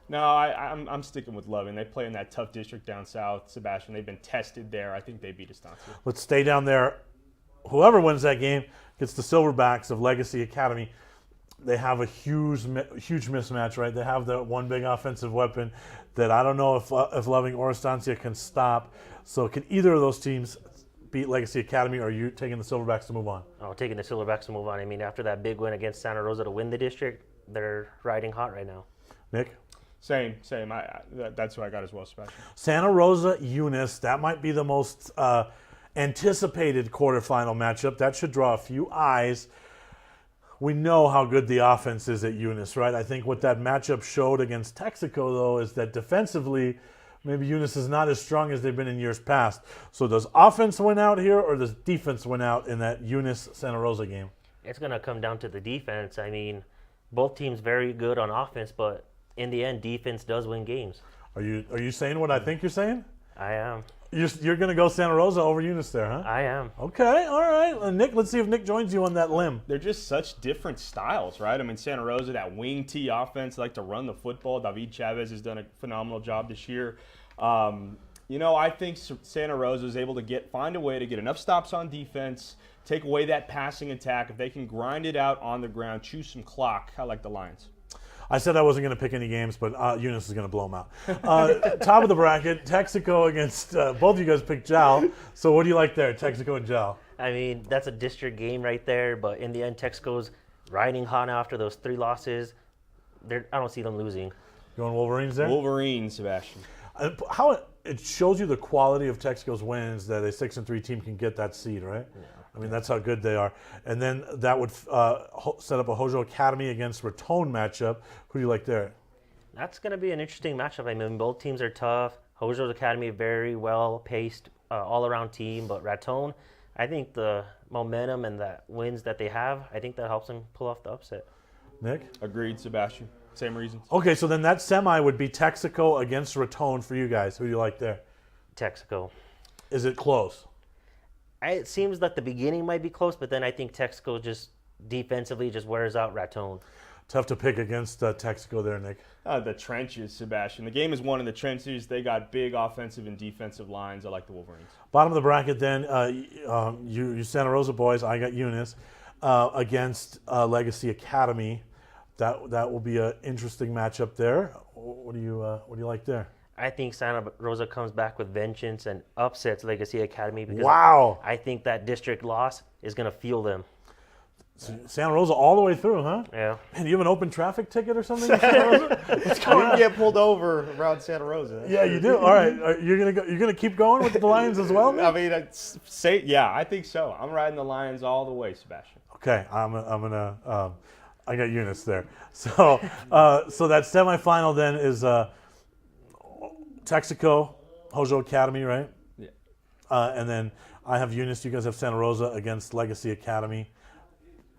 No, I'm sticking with Loving. They play in that tough district down south, Sebastian. They've been tested there. I think they beat Estancia. Let's stay down there. whoever wins that game gets the Silverbacks of Legacy Academy. They have a huge mismatch, right? They have the one big offensive weapon that I don't know if Loving or Estancia can stop. So can either of those teams beat Legacy Academy, or are you taking the Silverbacks to move on? Oh, taking the Silverbacks to move on. I mean, after that big win against Santa Rosa to win the district, they're riding hot right now. Nick? Same. That's who I got as well, Sebastian. Santa Rosa, Eunice. That might be the most anticipated quarterfinal matchup. That should draw a few eyes. We know how good the offense is at Eunice, right? I think what that matchup showed against Texaco, though, is that defensively, maybe Eunice is not as strong as they've been in years past. So does offense win out here, or does defense win out in that Eunice-Santa Rosa game? It's going to come down to the defense. I mean, both teams very good on offense, but in the end, defense does win games. Are you saying what I think you're saying? I am. You're going to go Santa Rosa over Eunice there, huh? I am. Okay, all right. Nick, let's see if Nick joins you on that limb. They're just such different styles, right? I mean, Santa Rosa, that wing T offense, like to run the football. David Chavez has done a phenomenal job this year. I think Santa Rosa is able to find a way to get enough stops on defense, take away that passing attack. If they can grind it out on the ground, chew some clock, I like the Lions. I said I wasn't going to pick any games, but Eunice is going to blow them out. Top of the bracket, Texaco against both of you guys picked Jal. So what do you like there, Texaco and Jal? I mean, that's a district game right there, but in the end, Texaco's riding hot after those 3 losses. I don't see them losing. Going Wolverines there? Wolverines, Sebastian. How it shows you the quality of Texaco's wins that a 6-3 team can get that seed, right? Yeah. I mean, that's how good they are. And then that would set up a Hojo Academy against Raton matchup. Who do you like there? That's going to be an interesting matchup. I mean, both teams are tough. Hojo's Academy, very well-paced, all-around team. But Raton, I think the momentum and the wins that they have, I think that helps them pull off the upset. Nick? Agreed, Sebastian. Same reasons. Okay, so then that semi would be Texaco against Raton for you guys. Who do you like there? Texaco. Is it close? It seems like the beginning might be close, but then I think Texaco just defensively just wears out Raton. Tough to pick against Texaco there, Nick. The trenches, Sebastian. The game is won in the trenches. They got big offensive and defensive lines. I like the Wolverines. Bottom of the bracket then, you Santa Rosa boys, I got Eunice, against Legacy Academy. That will be an interesting matchup there. What do you like there? I think Santa Rosa comes back with vengeance and upsets Legacy Academy because I think that district loss is going to fuel them. So Santa Rosa all the way through, huh? Yeah. Man, do you have an open traffic ticket or something in Santa Rosa? What's going on? You get pulled over around Santa Rosa. Yeah, you do. All right, you're gonna keep going with the Lions as well, man? I mean, I think so. I'm riding the Lions all the way, Sebastian. Okay, I got Eunice there. So that semifinal then is Texaco, Hojo Academy, right? Yeah. And then I have Eunice. You guys have Santa Rosa against Legacy Academy.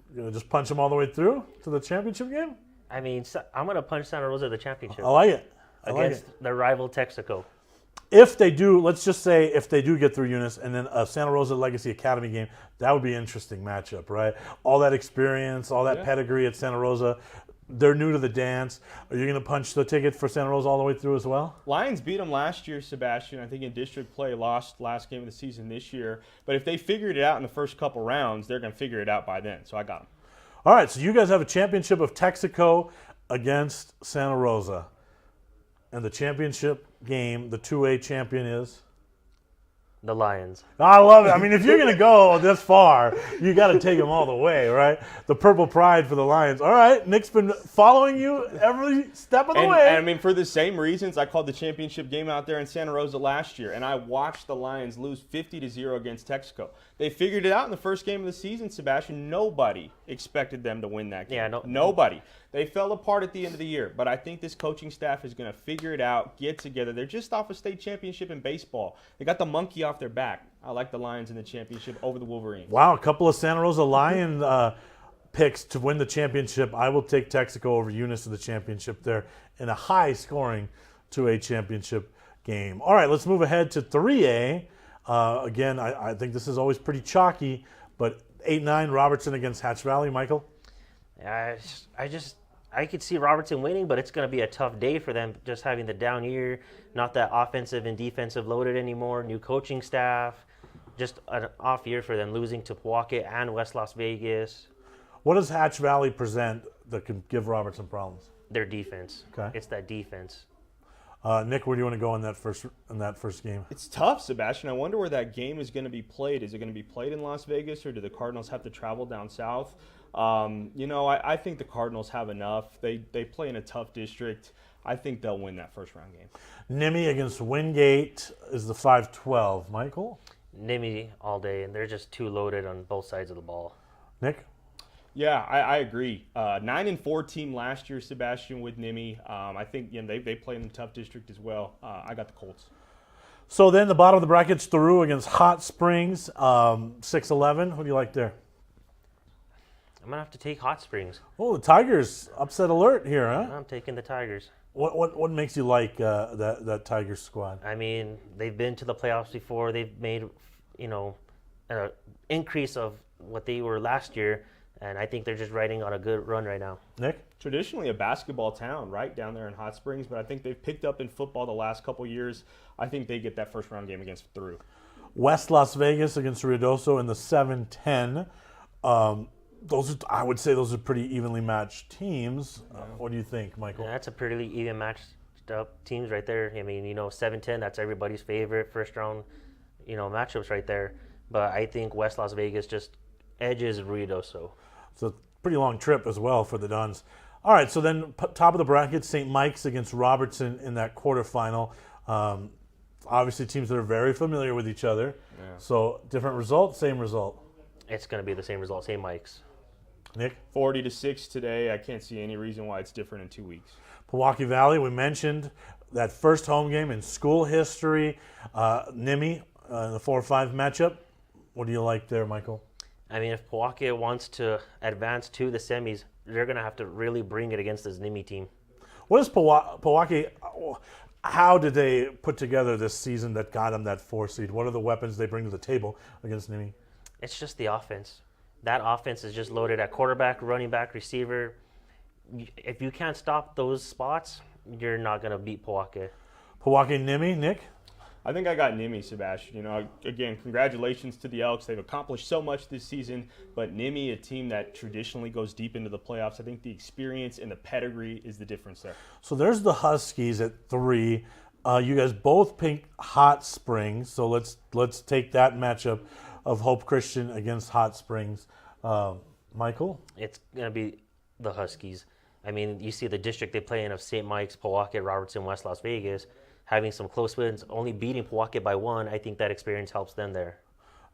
You're going to just punch them all the way through to the championship game? I mean, I'm going to punch Santa Rosa to the championship. I like it. Against their rival Texaco. If they do, let's just say if they do get through Eunice and then a Santa Rosa Legacy Academy game, that would be an interesting matchup, right? All that experience, all that pedigree at Santa Rosa. They're new to the dance. Are you going to punch the ticket for Santa Rosa all the way through as well? Lions beat them last year, Sebastian. I think in district play, lost last game of the season this year. But if they figured it out in the first couple rounds, they're going to figure it out by then. So I got them. All right, so you guys have a championship of Texaco against Santa Rosa. And the championship game, the 2A champion is? The Lions. I love it. I mean, if you're going to go this far, you got to take them all the way, right? The purple pride for the Lions. All right, Nick's been following you every step of the way. And I mean, for the same reasons, I called the championship game out there in Santa Rosa last year, and I watched the Lions lose 50-0 against Texaco. They figured it out in the first game of the season, Sebastian. Nobody expected them to win that game. Yeah, nobody. They fell apart at the end of the year, but I think this coaching staff is going to figure it out, get together. They're just off a state championship in baseball. They got the monkey off their back. I like the Lions in the championship over the Wolverines. Wow, a couple of Santa Rosa Lion picks to win the championship. I will take Texaco over Eunice in the championship there in a high-scoring 2A championship game. All right, let's move ahead to 3A. Again, I think this is always pretty chalky, but 8-9 Robertson against Hatch Valley. Michael? I could see Robertson winning, but it's going to be a tough day for them just having the down year, not that offensive and defensive loaded anymore, new coaching staff. just an off year for them, losing to Pawtucket and West Las Vegas. What does Hatch Valley present that can give Robertson problems? Their defense. Okay. It's that defense. Nick, where do you want to go in that first game? It's tough, Sebastian. I wonder where that game is going to be played. Is it going to be played in Las Vegas, or do the Cardinals have to travel down south? I think the Cardinals have enough. They play in a tough district. I think they'll win that first round game. Nimi against Wingate is the 5-12. Michael? Nimi all day, and they're just too loaded on both sides of the ball. Nick? Yeah, I agree. 9-4 team last year, Sebastian, with Nimi. I think they play in a tough district as well. I got the Colts. So then the bottom of the bracket's Theroux against Hot Springs, 6-11. Who do you like there? I'm going to have to take Hot Springs. Oh, the Tigers, upset alert here, huh? I'm taking the Tigers. What makes you like that Tigers squad? I mean, they've been to the playoffs before. They've made, an increase of what they were last year, and I think they're just riding on a good run right now. Nick? Traditionally a basketball town, right, down there in Hot Springs, but I think they've picked up in football the last couple years. I think they get that first round game against Theroux. West Las Vegas against Ruidoso in the 7-10. I would say those are pretty evenly matched teams. What do you think, Michael? Yeah, that's a pretty even matched up teams right there. I mean, 7-10, that's everybody's favorite first round, matchups right there. But I think West Las Vegas just edges Ruidoso. It's a pretty long trip as well for the Duns. All right, so then top of the bracket, St. Mike's against Robertson in that quarterfinal. Obviously, teams that are very familiar with each other. Yeah. So different result, same result. It's going to be the same result, St. Mike's. Nick? 40-6 today. I can't see any reason why it's different in 2 weeks. Milwaukee Valley, we mentioned that first home game in school history. Nimi, the 4-5 matchup. What do you like there, Michael? I mean, if Pawtucket wants to advance to the semis, they're going to have to really bring it against this Nimi team. What is Pawtucket? How did they put together this season that got them that 4 seed? What are the weapons they bring to the table against Nimi? It's just the offense. That offense is just loaded at quarterback, running back, receiver. If you can't stop those spots, you're not going to beat Pawtucket. Pawtucket Nimi, Nick? I think I got Nimi, Sebastian. Again, congratulations to the Elks. They've accomplished so much this season, but Nimi, a team that traditionally goes deep into the playoffs, I think the experience and the pedigree is the difference there. So there's the Huskies at 3. You guys both picked Hot Springs, so let's take that matchup of Hope Christian against Hot Springs. Michael? It's going to be the Huskies. I mean, you see the district they play in of St. Mike's, Pawtucket, Robertson, West Las Vegas, having some close wins, only beating Pawtucket by 1. I think that experience helps them there.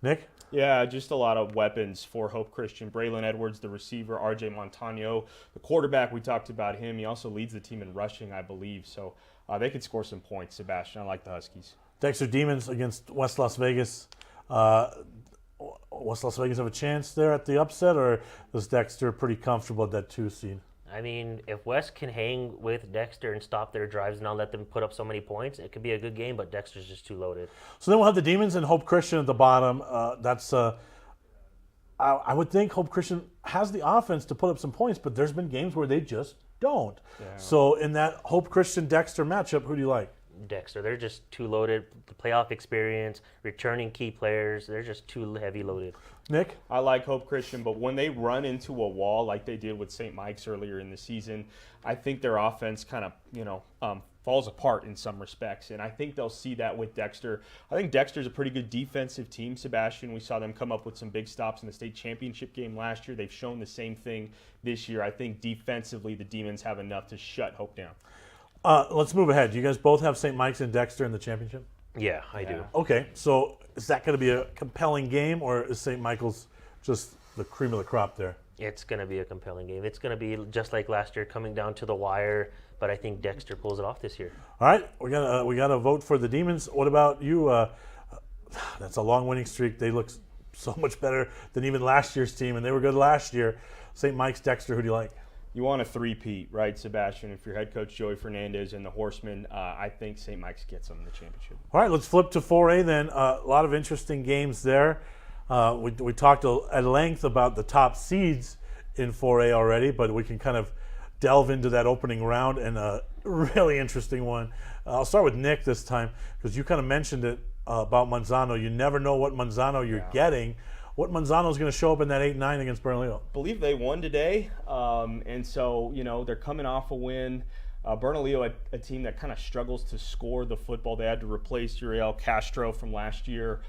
Nick? Yeah, just a lot of weapons for Hope Christian. Braylon Edwards, the receiver, RJ Montano, the quarterback, we talked about him. He also leads the team in rushing, I believe. So they could score some points, Sebastian. I like the Huskies. Dexter Demons against West Las Vegas. West Las Vegas have a chance there at the upset, or is Dexter pretty comfortable at that 2 seed? I mean, if West can hang with Dexter and stop their drives and not let them put up so many points, it could be a good game, but Dexter's just too loaded. So then we'll have the Demons and Hope Christian at the bottom. I would think Hope Christian has the offense to put up some points, but there's been games where they just don't. Yeah. So in that Hope Christian-Dexter matchup, who do you like? Dexter. They're just too loaded. The playoff experience, returning key players, they're just too heavy loaded. Nick? I like Hope Christian, but when they run into a wall like they did with St. Mike's earlier in the season, I think their offense kind of, falls apart in some respects, and I think they'll see that with Dexter. I think Dexter's a pretty good defensive team, Sebastian. We saw them come up with some big stops in the state championship game last year. They've shown the same thing this year. I think defensively the Demons have enough to shut Hope down. Let's move ahead. Do you guys both have St. Mike's and Dexter in the championship? Yeah, I do. Okay, so is that going to be a compelling game, or is St. Michael's just the cream of the crop there? It's going to be a compelling game. It's going to be just like last year, coming down to the wire, but I think Dexter pulls it off this year. All right, we got to vote for the Demons. What about you? That's a long winning streak. They look so much better than even last year's team, and they were good last year. St. Mike's, Dexter, who do you like? You want a three-peat, right, Sebastian? If your head coach Joey Fernandez and the Horsemen, I think St. Mike's gets them in the championship. All right, let's flip to 4A then. A lot of interesting games there. We talked at length about the top seeds in 4A already, but we can kind of delve into that opening round and a really interesting one. I'll start with Nick this time because you kind of mentioned it about Manzano. You never know what Manzano you're getting. What Manzano is going to show up in that 8-9 against Bernalillo? Believe they won today, and so they're coming off a win. Bernalillo, a team that kind of struggles to score the football. They had to replace Uriel Castro from last year,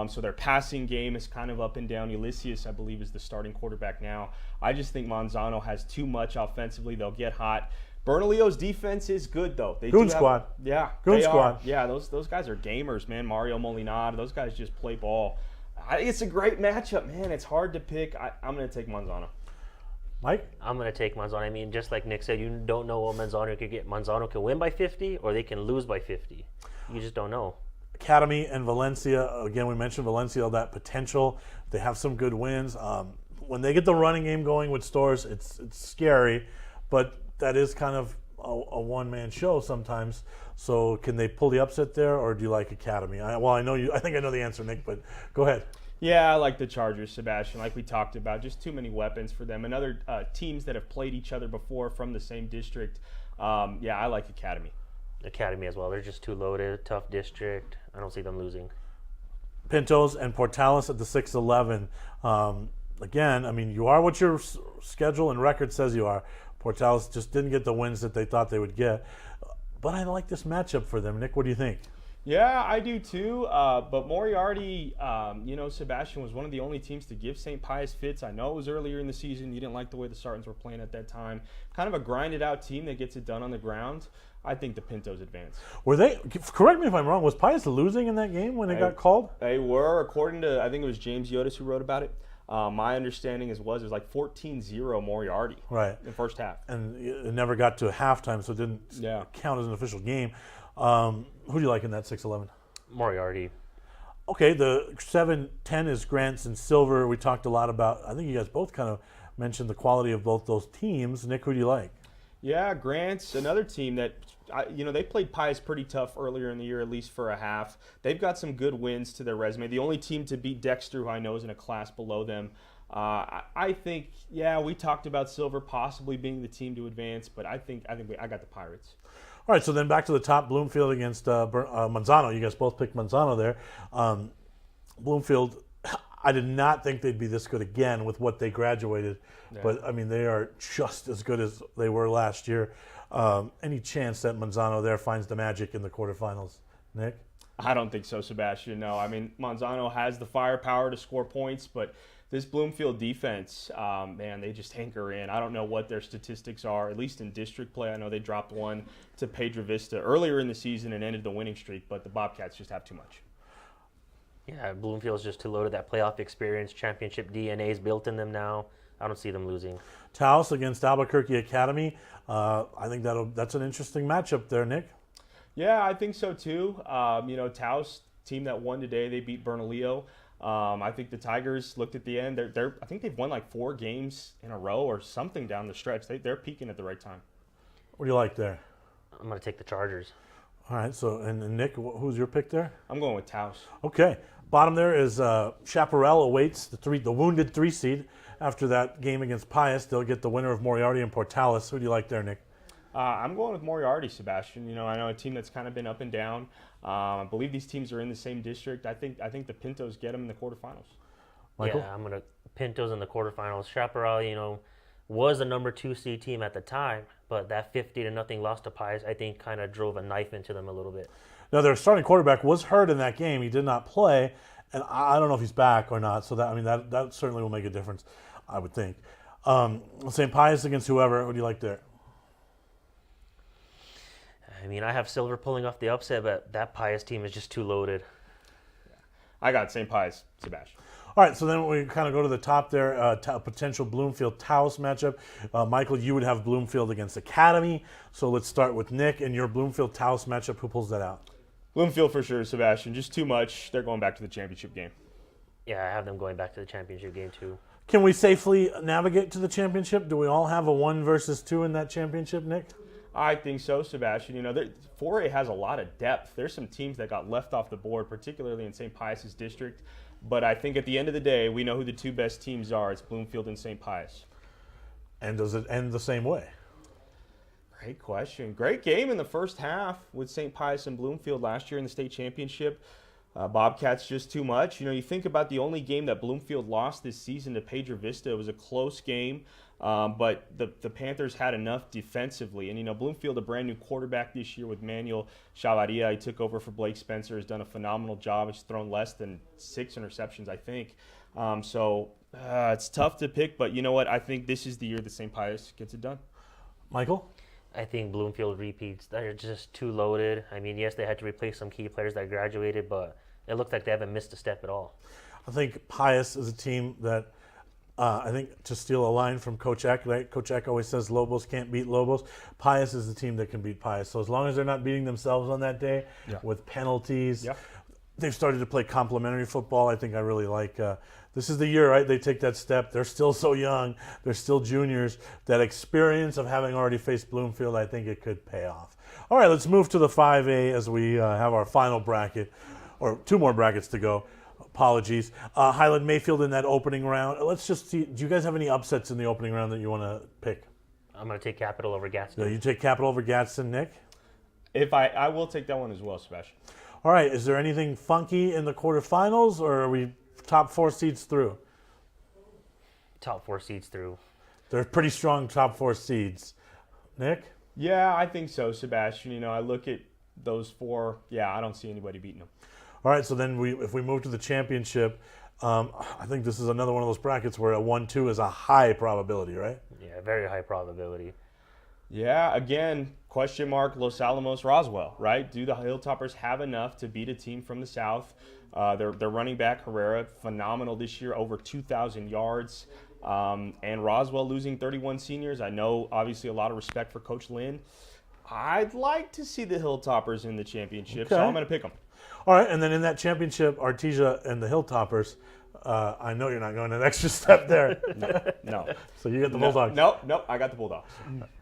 so their passing game is kind of up and down. Ulysses, I believe, is the starting quarterback now. I just think Manzano has too much offensively. They'll get hot. Bernalillo's defense is good, though. Goon Squad. Yeah, Goon they Squad. are. Yeah, those guys are gamers, man. Mario Molinado, those guys just play ball. I think it's a great matchup, man. It's hard to pick. I'm going to take Manzano. Mike? I'm going to take Manzano. I mean, just like Nick said, you don't know what Manzano could get. Manzano can win by 50 or they can lose by 50. You just don't know. Academy and Valencia, again, we mentioned Valencia, that potential. They have some good wins. When they get the running game going with Stores, it's scary, but that is kind of a one-man show sometimes. So can they pull the upset there, or do you like Academy? I think I know the answer, Nick, but go ahead. Yeah, I like the Chargers, Sebastian. Like we talked about, just too many weapons for them. And other teams that have played each other before from the same district. Yeah, I like Academy. Academy as well. They're just too loaded. Tough district. I don't see them losing. Pintos and Portales at the 6-11. Again, I mean, you are what your schedule and record says you are. Portales just didn't get the wins that they thought they would get. But I like this matchup for them. Nick, what do you think? Yeah, I do too. But Moriarty, Sebastian was one of the only teams to give St. Pius fits. I know it was earlier in the season. You didn't like the way the Sartans were playing at that time. Kind of a grinded out team that gets it done on the ground. I think the Pintos advance. Were they, correct me if I'm wrong, was Pius losing in that game when it got called? They were, according to, I think it was James Yotis who wrote about it. My understanding it was like 14-0 Moriarty in the first half. And it never got to halftime, so it didn't count as an official game. Who do you like in that 6-11? Moriarty. Okay, the 7-10 is Grants and Silver. We talked a lot about, I think you guys both kind of mentioned the quality of both those teams. Nick, who do you like? Yeah, Grant's another team that, they played Pius pretty tough earlier in the year, at least for a half. They've got some good wins to their resume. The only team to beat Dexter, who I know is in a class below them. I think, we talked about Silver possibly being the team to advance, but I got the Pirates. All right, so then back to the top, Bloomfield against Manzano. You guys both picked Manzano there. Bloomfield, I did not think they'd be this good again with what they graduated. Yeah. But, I mean, they are just as good as they were last year. Any chance that Manzano there finds the magic in the quarterfinals? Nick? I don't think so, Sebastian. No, I mean, Manzano has the firepower to score points, but this Bloomfield defense, man, they just hanker in. I don't know what their statistics are, at least in district play. I know they dropped one to Pedro Vista earlier in the season and ended the winning streak, but the Bobcats just have too much. Yeah, Bloomfield's just too loaded. That playoff experience, championship DNA is built in them now. I don't see them losing. Taos against Albuquerque Academy. I think that's an interesting matchup there, Nick. Yeah, I think so too. Taos, team that won today, they beat Bernalillo. I think the Tigers looked at the end. I think they've won like 4 games in a row or something down the stretch. They're peaking at the right time. What do you like there? I'm going to take the Chargers. All right. So, and Nick, who's your pick there? I'm going with Taos. Okay. Bottom there is Chaparral awaits the wounded 3 seed. After that game against Pius, they'll get the winner of Moriarty and Portales. Who do you like there, Nick? I'm going with Moriarty, Sebastian. I know a team that's kind of been up and down. I believe these teams are in the same district. I think the Pintos get them in the quarterfinals. Michael? Yeah, I'm going to Pintos in the quarterfinals. Chaparral, was the number 2 seed team at the time, but that 50-0 loss to Pius, I think, kind of drove a knife into them a little bit. Now, their starting quarterback was hurt in that game. He did not play, and I don't know if he's back or not. So that certainly will make a difference, I would think. St. Pius against whoever. What do you like there? I mean, I have Silver pulling off the upset, but that Pius team is just too loaded. I got St. Pius, Sebastian. All right, so then we kind of go to the top there, potential Bloomfield-Taos matchup. Michael, you would have Bloomfield against Academy. So let's start with Nick and your Bloomfield-Taos matchup. Who pulls that out? Bloomfield for sure, Sebastian. Just too much. They're going back to the championship game. Yeah, I have them going back to the championship game too. Can we safely navigate to the championship? Do we all have a 1 versus 2 in that championship, Nick? I think so, Sebastian. 4A has a lot of depth. There's some teams that got left off the board, particularly in St. Pius's district. But I think at the end of the day, we know who the 2 best teams are. It's Bloomfield and St. Pius. And does it end the same way? Great question. Great game in the first half with St. Pius and Bloomfield last year in the state championship. Bobcats just too much. You think about the only game that Bloomfield lost this season to Pedro Vista. It was a close game, but the Panthers had enough defensively. And, Bloomfield, a brand new quarterback this year with Manuel Chavarria. He took over for Blake Spencer, has done a phenomenal job. He's thrown less than 6 interceptions, I think. It's tough to pick, but you know what? I think this is the year that St. Pius gets it done. Michael? I think Bloomfield repeats. They're just too loaded. I mean, yes, they had to replace some key players that graduated, but it looks like they haven't missed a step at all. I think Pius is a team that, I think, to steal a line from Coach Eck, right? Coach Eck always says Lobos can't beat Lobos. Pius is the team that can beat Pius. So as long as they're not beating themselves on that day with penalties, they've started to play complementary football. I think I really like. This is the year, right? They take that step. They're still so young. They're still juniors. That experience of having already faced Bloomfield, I think it could pay off. All right, let's move to the 5A as we have our final bracket, or 2 more brackets to go. Apologies. Highland Mayfield in that opening round. Let's just see. Do you guys have any upsets in the opening round that you want to pick? I'm going to take Capital over Gadsden. No, you take Capital over Gadsden, Nick? If I will take that one as well, Sebastian. All right. Is there anything funky in the quarterfinals, or are we top 4 seeds through? Top 4 seeds through. They're pretty strong top 4 seeds. Nick? Yeah, I think so, Sebastian. I look at those 4. Yeah, I don't see anybody beating them. All right, so then if we move to the championship, I think this is another one of those brackets where a 1-2 is a high probability, right? Yeah, very high probability. Yeah, again, question mark, Los Alamos, Roswell, right? Do the Hilltoppers have enough to beat a team from the South? Their running back, Herrera, phenomenal this year, over 2,000 yards. And Roswell losing 31 seniors. I know, obviously, a lot of respect for Coach Lynn. I'd like to see the Hilltoppers in the championship, so I'm going to pick them. All right, and then in that championship, Artesia and the Hilltoppers, I know you're not going an extra step there. No. So you got the Bulldogs. No, I got the Bulldogs.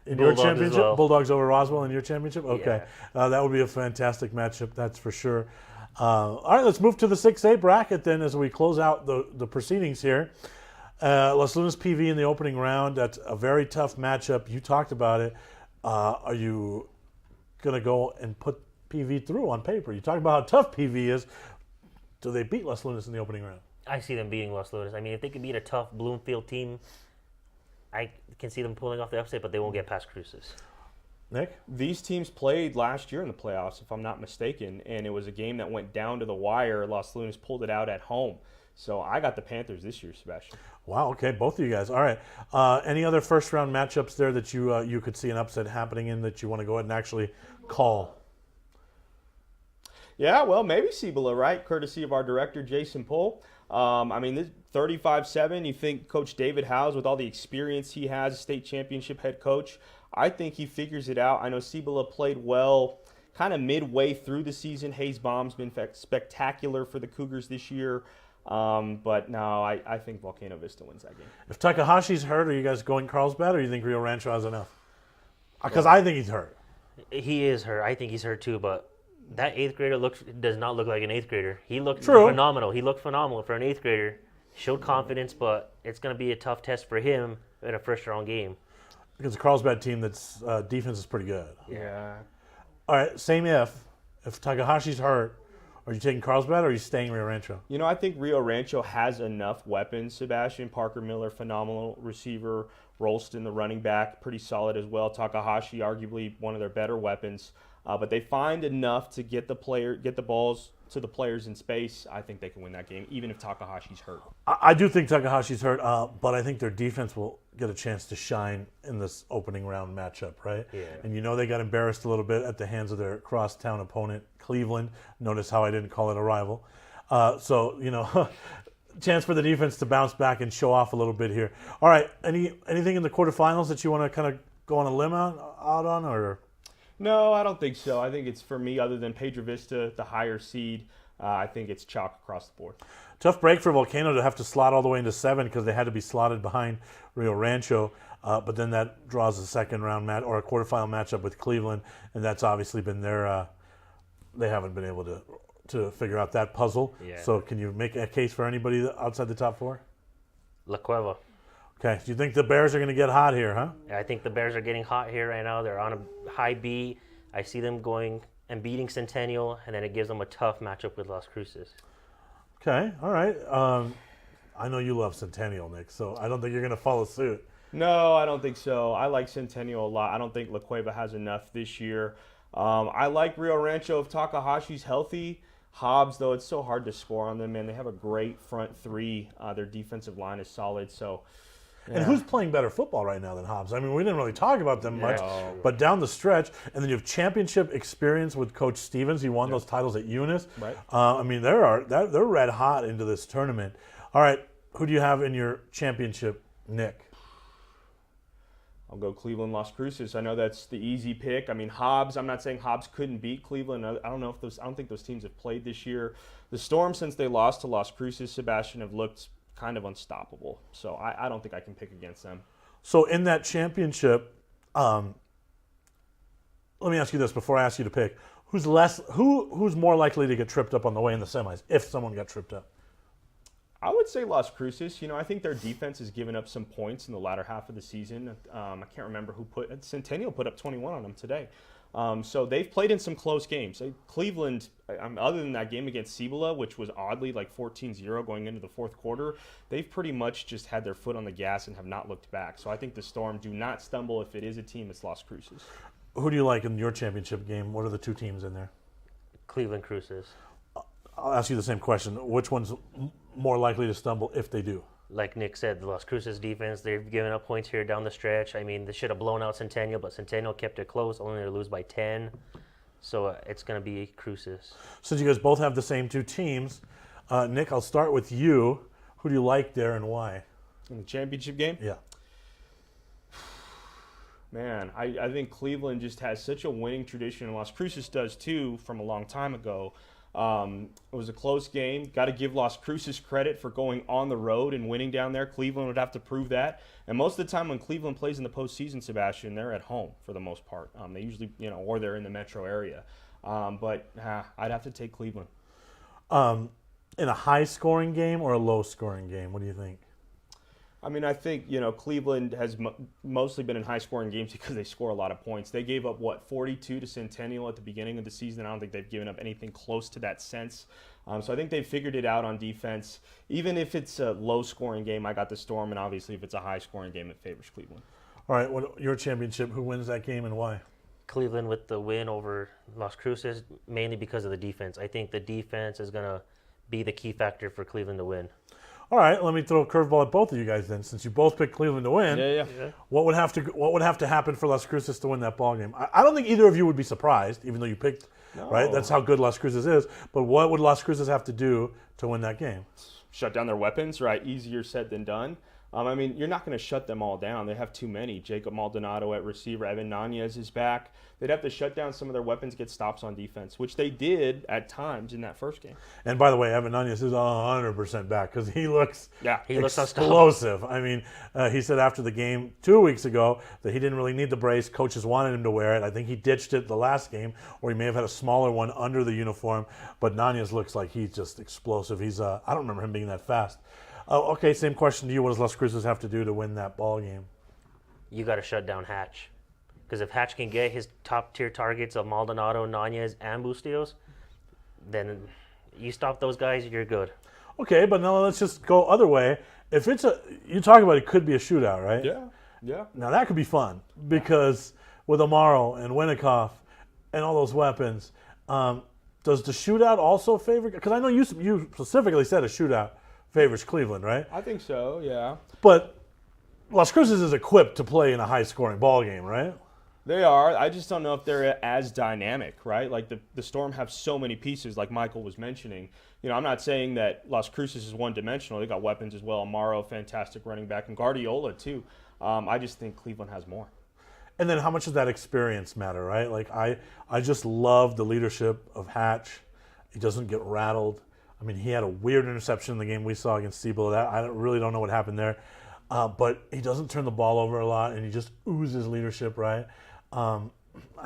In Bulldogs your championship? well. Bulldogs over Roswell in your championship? Okay. Yeah. That would be a fantastic matchup, that's for sure. All right, let's move to the 6A bracket then as we close out the proceedings here. Los Lunas PV in the opening round. That's a very tough matchup. You talked about it. Are you going to go and put PV through on paper? You talk about how tough PV is. Do they beat Los Lunas in the opening round? I see them beating Los Lunas. I mean, if they can beat a tough Bloomfield team, I can see them pulling off the upset, but they won't get past Cruces. Nick? These teams played last year in the playoffs, if I'm not mistaken, and it was a game that went down to the wire. Los Lunas pulled it out at home. So I got the Panthers this year, Sebastian. Wow, okay, both of you guys. All right. Any other first-round matchups there that you could see an upset happening in that you want to go ahead and actually call? Yeah, well, maybe Cibola, right? Courtesy of our director, Jason Pohl. I mean, this 35-7, you think Coach David Howes, with all the experience he has, state championship head coach, I think he figures it out. I know Cibola played well kind of midway through the season. Hayes Baum's been spectacular for the Cougars this year. But no, I think Volcano Vista wins that game. If Takahashi's hurt, are you guys going Carlsbad, or do you think Rio Rancho has enough? Because I think he's hurt. He is hurt. I think he's hurt too, but that 8th grader does not look like an 8th grader. He looked phenomenal. He looked phenomenal for an 8th grader. Showed confidence, but it's going to be a tough test for him in a first-round game. Because the Carlsbad team, that's defense is pretty good. Yeah. All right, same if Takahashi's hurt, are you taking Carlsbad or are you staying Rio Rancho? I think Rio Rancho has enough weapons, Sebastian. Parker Miller, phenomenal receiver. Rolston, the running back, pretty solid as well. Takahashi, arguably one of their better weapons. But they find enough to get the balls to the players in space. I think they can win that game, even if Takahashi's hurt. I do think Takahashi's hurt, but I think their defense will get a chance to shine in this opening round matchup, right? Yeah. And they got embarrassed a little bit at the hands of their crosstown opponent, Cleveland. Notice how I didn't call it a rival. Chance for the defense to bounce back and show off a little bit here. All right, anything in the quarterfinals that you want to kind of go on a limb out on, or? No, I don't think so. I think it's, for me, other than Pedro Vista, the higher seed, I think it's chalk across the board. Tough break for Volcano to have to slot all the way into 7 because they had to be slotted behind Rio Rancho. But then that draws a second-round match or a quarterfinal matchup with Cleveland, and that's obviously been their they haven't been able to figure out that puzzle. Yeah. So can you make a case for anybody outside the top 4? La Cueva. Okay. Do you think the Bears are going to get hot here, huh? I think the Bears are getting hot here right now. They're on a high B. I see them going and beating Centennial, and then it gives them a tough matchup with Las Cruces. Okay, all right. I know you love Centennial, Nick, so I don't think you're going to follow suit. No, I don't think so. I like Centennial a lot. I don't think La Cueva has enough this year. I like Rio Rancho if Takahashi's healthy. Hobbs, though, it's so hard to score on them, man. They have a great front three. Their defensive line is solid, so... And who's playing better football right now than Hobbs? I mean, we didn't really talk about them much, but down the stretch, and then you have championship experience with Coach Stevens. He won those titles at Eunice. Right. I mean, they're red hot into this tournament. All right, who do you have in your championship, Nick? I'll go Cleveland, Las Cruces. I know that's the easy pick. I mean, Hobbs. I'm not saying Hobbs couldn't beat Cleveland. I don't know if those. I don't think those teams have played this year. The Storm, since they lost to Las Cruces, Sebastian, have looked kind of unstoppable. So I don't think I can pick against them. So in that championship, let me ask you this before I ask you to pick: who's more likely to get tripped up on the way in the semis if someone got tripped up? I would say Las Cruces. I think their defense has given up some points in the latter half of the season. I can't remember who Centennial put up 21 on them today. So they've played in some close games. Cleveland, other than that game against Cibola, which was oddly like 14-0 going into the fourth quarter, they've pretty much just had their foot on the gas and have not looked back. So I think the Storm do not stumble. If it is a team, it's Las Cruces. Who do you like in your championship game? What are the two teams in there? Cleveland Cruces. I'll ask you the same question. Which one's more likely to stumble if they do? Like Nick said, the Las Cruces defense, they've given up points here down the stretch. I mean, they should have blown out Centennial, but Centennial kept it close, only to lose by 10. So it's going to be Cruces. Since you guys both have the same two teams, Nick, I'll start with you. Who do you like there and why? In the championship game? Yeah. Man, I think Cleveland just has such a winning tradition, and Las Cruces does too from a long time ago. It was a close game. Got to give Las Cruces credit for going on the road and winning down there. Cleveland would have to prove that. And most of the time when Cleveland plays in the postseason, Sebastian, they're at home for the most part. They usually, or they're in the metro area. But I'd have to take Cleveland. In a high-scoring game or a low-scoring game? What do you think? I mean, I think, Cleveland has mostly been in high-scoring games because they score a lot of points. They gave up, 42 to Centennial at the beginning of the season. I don't think they've given up anything close to that since. So I think they've figured it out on defense. Even if it's a low-scoring game, I got the Storm, and obviously if it's a high-scoring game, it favors Cleveland. All right, your championship, who wins that game and why? Cleveland with the win over Las Cruces, mainly because of the defense. I think the defense is going to be the key factor for Cleveland to win. All right, let me throw a curveball at both of you guys then. Since you both picked Cleveland to win, Yeah. what would have to happen for Las Cruces to win that ball game? I don't think either of you would be surprised, even though you picked right. That's how good Las Cruces is. But what would Las Cruces have to do to win that game? Shut down their weapons, right? Easier said than done. I mean, you're not going to shut them all down. They have too many. Jacob Maldonado at receiver. Evan Nanez is back. They'd have to shut down some of their weapons, get stops on defense, which they did at times in that first game. And by the way, Evan Nanez is 100% back because he looks explosive. I mean, he said after the game 2 weeks ago that he didn't really need the brace. Coaches wanted him to wear it. I think he ditched it the last game, or he may have had a smaller one under the uniform. But Nanez looks like he's just explosive. I don't remember him being that fast. Okay, same question to you. What does Las Cruces have to do to win that ball game? You got to shut down Hatch. Because if Hatch can get his top-tier targets of Maldonado, Nanez, and Bustillos, then you stop those guys, you're good. Okay, but now let's just go other way. If you talk about it could be a shootout, right? Yeah. Now that could be fun because with Amaro and Winnikoff and all those weapons, does the shootout also favor? Because I know you specifically said a shootout favors Cleveland, right? I think so, yeah. But Las Cruces is equipped to play in a high-scoring ball game, right? They are. I just don't know if they're as dynamic, right? Like the Storm have so many pieces, like Michael was mentioning. I'm not saying that Las Cruces is one-dimensional. They got weapons as well. Amaro, fantastic running back, and Guardiola too. I just think Cleveland has more. And then how much does that experience matter, right? Like I just love the leadership of Hatch. He doesn't get rattled. I mean, he had a weird interception in the game we saw against Cibola. I really don't know what happened there. But he doesn't turn the ball over a lot, and he just oozes leadership, right? And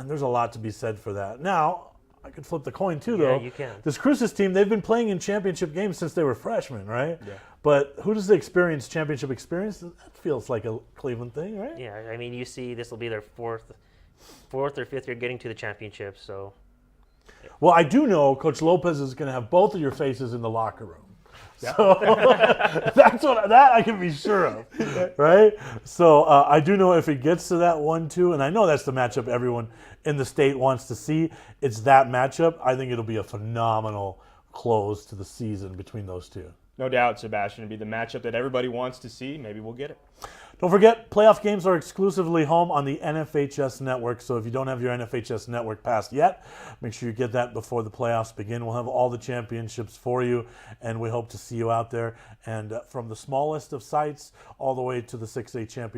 there's a lot to be said for that. Now, I could flip the coin too, though. Yeah, you can. This Cruces team, they've been playing in championship games since they were freshmen, right? Yeah. But who does the championship experience? That feels like a Cleveland thing, right? Yeah, I mean, you see this will be their fourth or fifth year getting to the championship, so Well, I do know Coach Lopez is going to have both of your faces in the locker room. Yeah. So that I can be sure of, right? So I do know if it gets to that 1-2, and I know that's the matchup everyone in the state wants to see. It's that matchup. I think it'll be a phenomenal close to the season between those two. No doubt, Sebastian. It'll be the matchup that everybody wants to see. Maybe we'll get it. Don't forget, playoff games are exclusively home on the NFHS network. So if you don't have your NFHS network pass yet, make sure you get that before the playoffs begin. We'll have all the championships for you, and we hope to see you out there. And from the smallest of sites all the way to the 6A championship.